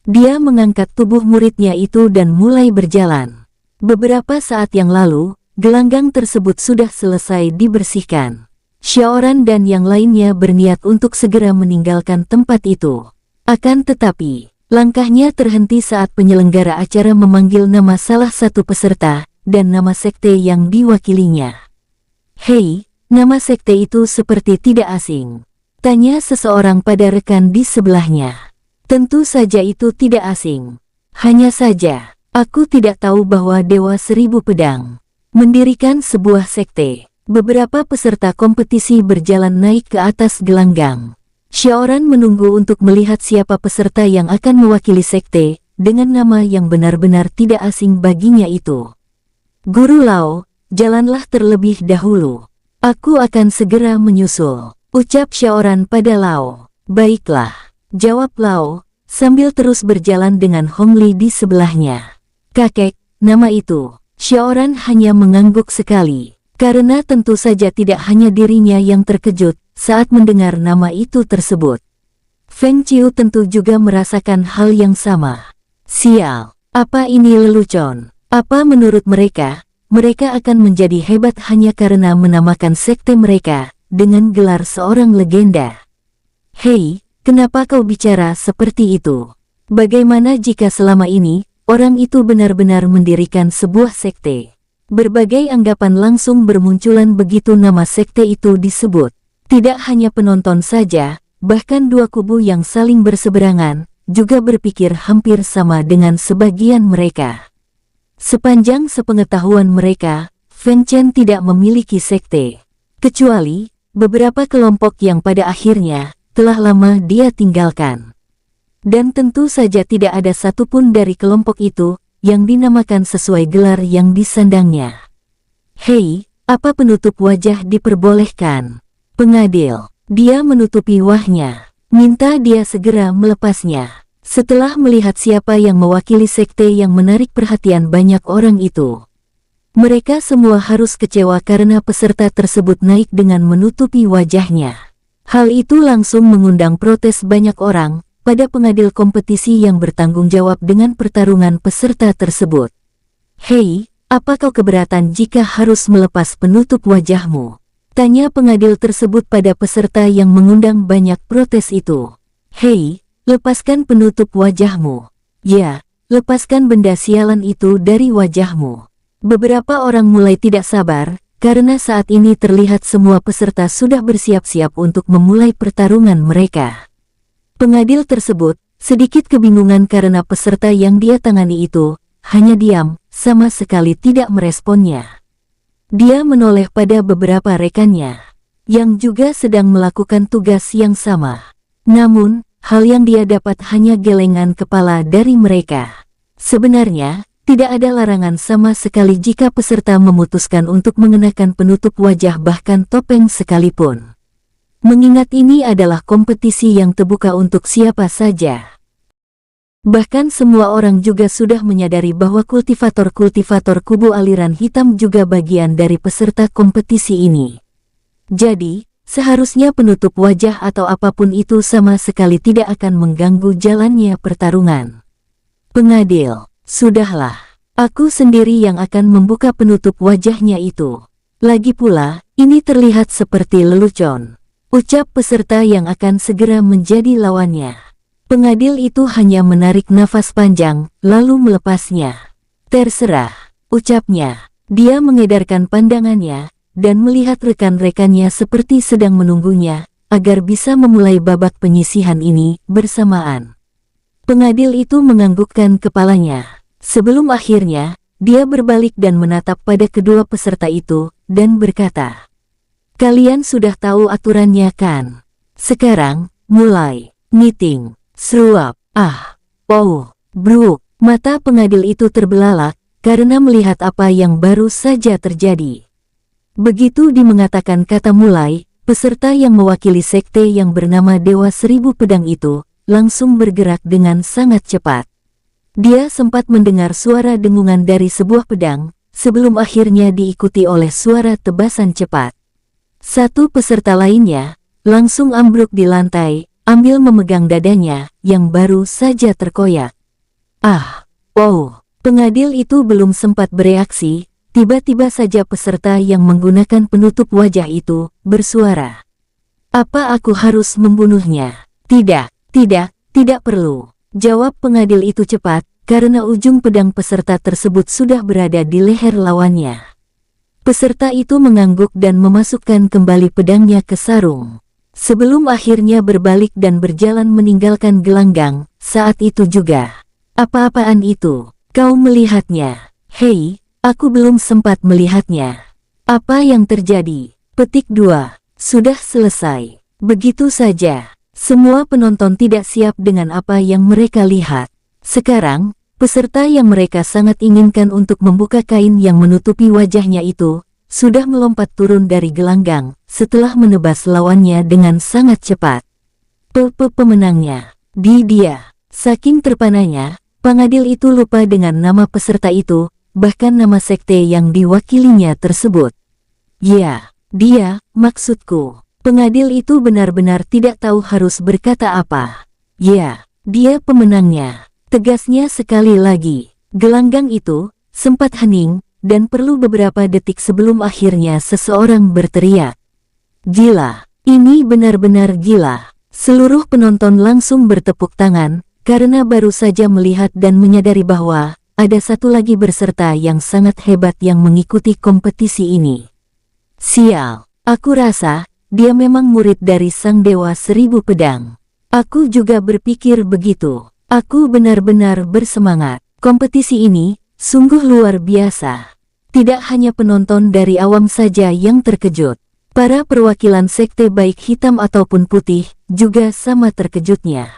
dia mengangkat tubuh muridnya itu dan mulai berjalan. Beberapa saat yang lalu, gelanggang tersebut sudah selesai dibersihkan. Xiaoran dan yang lainnya berniat untuk segera meninggalkan tempat itu. Akan tetapi, langkahnya terhenti saat penyelenggara acara memanggil nama salah satu peserta dan nama sekte yang diwakilinya. Hei, nama sekte itu seperti tidak asing. Tanya seseorang pada rekan di sebelahnya. Tentu saja itu tidak asing. Hanya saja, aku tidak tahu bahwa Dewa Seribu Pedang mendirikan sebuah sekte. Beberapa peserta kompetisi berjalan naik ke atas gelanggang. Xiaoran menunggu untuk melihat siapa peserta yang akan mewakili sekte, dengan nama yang benar-benar tidak asing baginya itu. Guru Lao, jalanlah terlebih dahulu. Aku akan segera menyusul, ucap Xiaoran pada Lao. Baiklah, jawab Lao, sambil terus berjalan dengan Hongli di sebelahnya. Kakek, nama itu. Xiaoran hanya mengangguk sekali, karena tentu saja tidak hanya dirinya yang terkejut saat mendengar nama itu tersebut. Feng Qiu tentu juga merasakan hal yang sama. Sial, apa ini lelucon? Apa menurut mereka akan menjadi hebat hanya karena menamakan sekte mereka dengan gelar seorang legenda? Hei, kenapa kau bicara seperti itu? Bagaimana jika selama ini orang itu benar-benar mendirikan sebuah sekte? Berbagai anggapan langsung bermunculan begitu nama sekte itu disebut. Tidak hanya penonton saja, bahkan dua kubu yang saling berseberangan juga berpikir hampir sama dengan sebagian mereka. Sepanjang sepengetahuan mereka, Feng Chen tidak memiliki sekte, kecuali beberapa kelompok yang pada akhirnya telah lama dia tinggalkan. Dan tentu saja tidak ada satupun dari kelompok itu yang dinamakan sesuai gelar yang disandangnya. Hei, apa penutup wajah diperbolehkan? Pengadil, dia menutupi wajahnya, minta dia segera melepasnya. Setelah melihat siapa yang mewakili sekte yang menarik perhatian banyak orang itu, mereka semua harus kecewa karena peserta tersebut naik dengan menutupi wajahnya. Hal itu langsung mengundang protes banyak orang pada pengadil kompetisi yang bertanggung jawab dengan pertarungan peserta tersebut. Hei, apa kau keberatan jika harus melepas penutup wajahmu? Tanya pengadil tersebut pada peserta yang mengundang banyak protes itu. Hei, lepaskan penutup wajahmu. Ya, lepaskan benda sialan itu dari wajahmu. Beberapa orang mulai tidak sabar, karena saat ini terlihat semua peserta sudah bersiap-siap untuk memulai pertarungan mereka. Pengadil tersebut sedikit kebingungan karena peserta yang dia tangani itu hanya diam, sama sekali tidak meresponnya. Dia menoleh pada beberapa rekannya, yang juga sedang melakukan tugas yang sama. Namun, hal yang dia dapat hanya gelengan kepala dari mereka. Sebenarnya, tidak ada larangan sama sekali jika peserta memutuskan untuk mengenakan penutup wajah bahkan topeng sekalipun. Mengingat ini adalah kompetisi yang terbuka untuk siapa saja. Bahkan semua orang juga sudah menyadari bahwa kultivator-kultivator kubu aliran hitam juga bagian dari peserta kompetisi ini. Jadi, seharusnya penutup wajah atau apapun itu sama sekali tidak akan mengganggu jalannya pertarungan. Pengadil, sudahlah, aku sendiri yang akan membuka penutup wajahnya itu. Lagi pula, ini terlihat seperti lelucon, ucap peserta yang akan segera menjadi lawannya. Pengadil itu hanya menarik nafas panjang, lalu melepasnya. Terserah, ucapnya. Dia mengedarkan pandangannya dan melihat rekan-rekannya seperti sedang menunggunya, agar bisa memulai babak penyisihan ini bersamaan. Pengadil itu menganggukkan kepalanya. Sebelum akhirnya, dia berbalik dan menatap pada kedua peserta itu, dan berkata, "Kalian sudah tahu aturannya kan? Sekarang, mulai, meeting." Seruap, bruk. Mata pengadil itu terbelalak, karena melihat apa yang baru saja terjadi. Begitu mengatakan kata mulai, peserta yang mewakili sekte yang bernama Dewa Seribu Pedang itu, langsung bergerak dengan sangat cepat. Dia sempat mendengar suara dengungan dari sebuah pedang, sebelum akhirnya diikuti oleh suara tebasan cepat. Satu peserta lainnya, langsung ambruk di lantai, ambil memegang dadanya, yang baru saja terkoyak. Pengadil itu belum sempat bereaksi, tiba-tiba saja peserta yang menggunakan penutup wajah itu, bersuara. "Apa aku harus membunuhnya?" Tidak perlu, jawab pengadil itu cepat, karena ujung pedang peserta tersebut sudah berada di leher lawannya. Peserta itu mengangguk dan memasukkan kembali pedangnya ke sarung. Sebelum akhirnya berbalik dan berjalan meninggalkan gelanggang, saat itu juga. Apa-apaan itu? Kau melihatnya? Hei, aku belum sempat melihatnya. Apa yang terjadi? Petik 2. Sudah selesai. Begitu saja. Semua penonton tidak siap dengan apa yang mereka lihat. Sekarang, peserta yang mereka sangat inginkan untuk membuka kain yang menutupi wajahnya itu, sudah melompat turun dari gelanggang, setelah menebas lawannya dengan sangat cepat. Pemenangnya. Dia. Saking terpananya, pengadil itu lupa dengan nama peserta itu, bahkan nama sekte yang diwakilinya tersebut. Ya, dia, maksudku. Pengadil itu benar-benar tidak tahu harus berkata apa. Ya, dia pemenangnya. Tegasnya sekali lagi. Gelanggang itu sempat hening, dan perlu beberapa detik sebelum akhirnya seseorang berteriak. Gila, ini benar-benar gila. Seluruh penonton langsung bertepuk tangan, karena baru saja melihat dan menyadari bahwa ada satu lagi peserta yang sangat hebat yang mengikuti kompetisi ini. Sial, aku rasa dia memang murid dari Sang Dewa Seribu Pedang. Aku juga berpikir begitu. Aku benar-benar bersemangat. Kompetisi ini sungguh luar biasa. Tidak hanya penonton dari awam saja yang terkejut. Para perwakilan sekte baik hitam ataupun putih juga sama terkejutnya.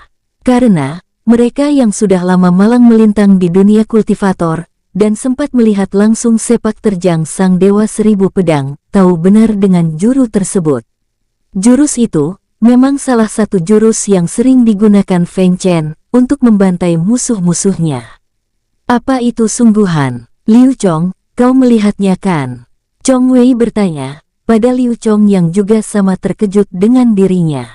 Karena mereka yang sudah lama malang melintang di dunia kultivator dan sempat melihat langsung sepak terjang Sang Dewa Seribu Pedang, tahu benar dengan jurus tersebut. Jurus itu memang salah satu jurus yang sering digunakan Feng Chen untuk membantai musuh-musuhnya. Apa itu sungguhan? Liu Chong, kau melihatnya kan? Chong Wei bertanya pada Liu Chong yang juga sama terkejut dengan dirinya.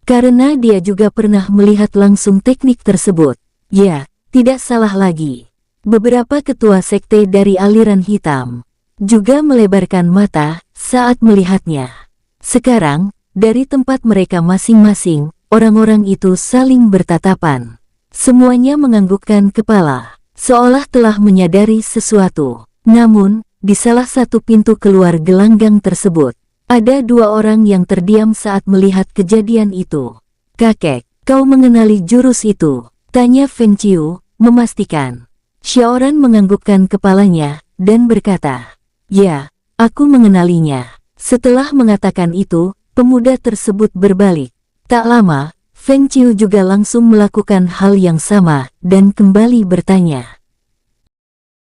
Karena dia juga pernah melihat langsung teknik tersebut. Ya, tidak salah lagi. Beberapa ketua sekte dari aliran hitam juga melebarkan mata saat melihatnya. Sekarang, dari tempat mereka masing-masing, orang-orang itu saling bertatapan. Semuanya menganggukkan kepala, seolah telah menyadari sesuatu. Namun, di salah satu pintu keluar gelanggang tersebut, ada dua orang yang terdiam saat melihat kejadian itu. Kakek, kau mengenali jurus itu? Tanya Feng Qiu, memastikan. Xiaoran menganggukkan kepalanya, dan berkata, ya, aku mengenalinya. Setelah mengatakan itu, pemuda tersebut berbalik. Tak lama, Feng Qiu juga langsung melakukan hal yang sama, dan kembali bertanya.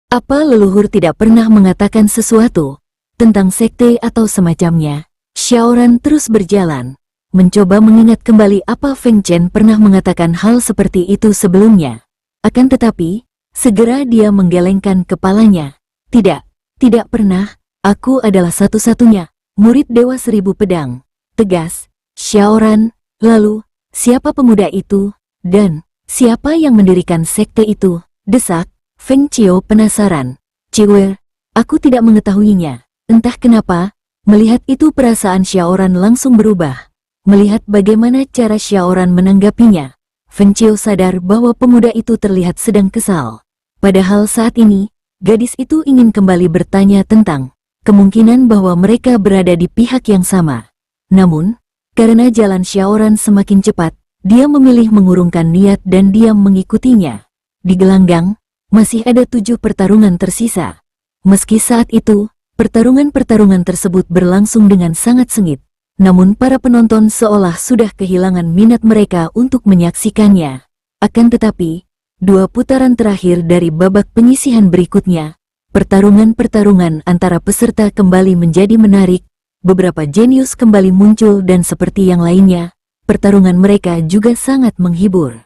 Apa leluhur tidak pernah mengatakan sesuatu tentang sekte atau semacamnya? Xiaoran terus berjalan, mencoba mengingat kembali apa Feng Chen pernah mengatakan hal seperti itu sebelumnya. Akan tetapi, segera dia menggelengkan kepalanya. Tidak pernah. Aku adalah satu-satunya murid Dewa Seribu Pedang. Tegas, Xiaoran. Lalu, siapa pemuda itu? Dan, siapa yang mendirikan sekte itu? Desak Feng Qiu penasaran. Ciwer, aku tidak mengetahuinya. Entah kenapa, melihat itu perasaan Xiaoran langsung berubah. Melihat bagaimana cara Xiaoran menanggapinya, Feng Qiu sadar bahwa pemuda itu terlihat sedang kesal. Padahal saat ini, gadis itu ingin kembali bertanya tentang kemungkinan bahwa mereka berada di pihak yang sama. Namun, karena jalan Xiaoran semakin cepat, dia memilih mengurungkan niat dan diam mengikutinya. Di gelanggang, masih ada 7 pertarungan tersisa. Meski saat itu, pertarungan-pertarungan tersebut berlangsung dengan sangat sengit, namun para penonton seolah sudah kehilangan minat mereka untuk menyaksikannya. Akan tetapi, 2 putaran terakhir dari babak penyisihan berikutnya, pertarungan-pertarungan antara peserta kembali menjadi menarik, beberapa jenius kembali muncul dan seperti yang lainnya, pertarungan mereka juga sangat menghibur.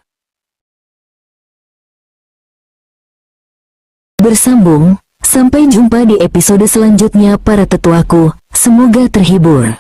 Bersambung, sampai jumpa di episode selanjutnya para tetuaku, semoga terhibur.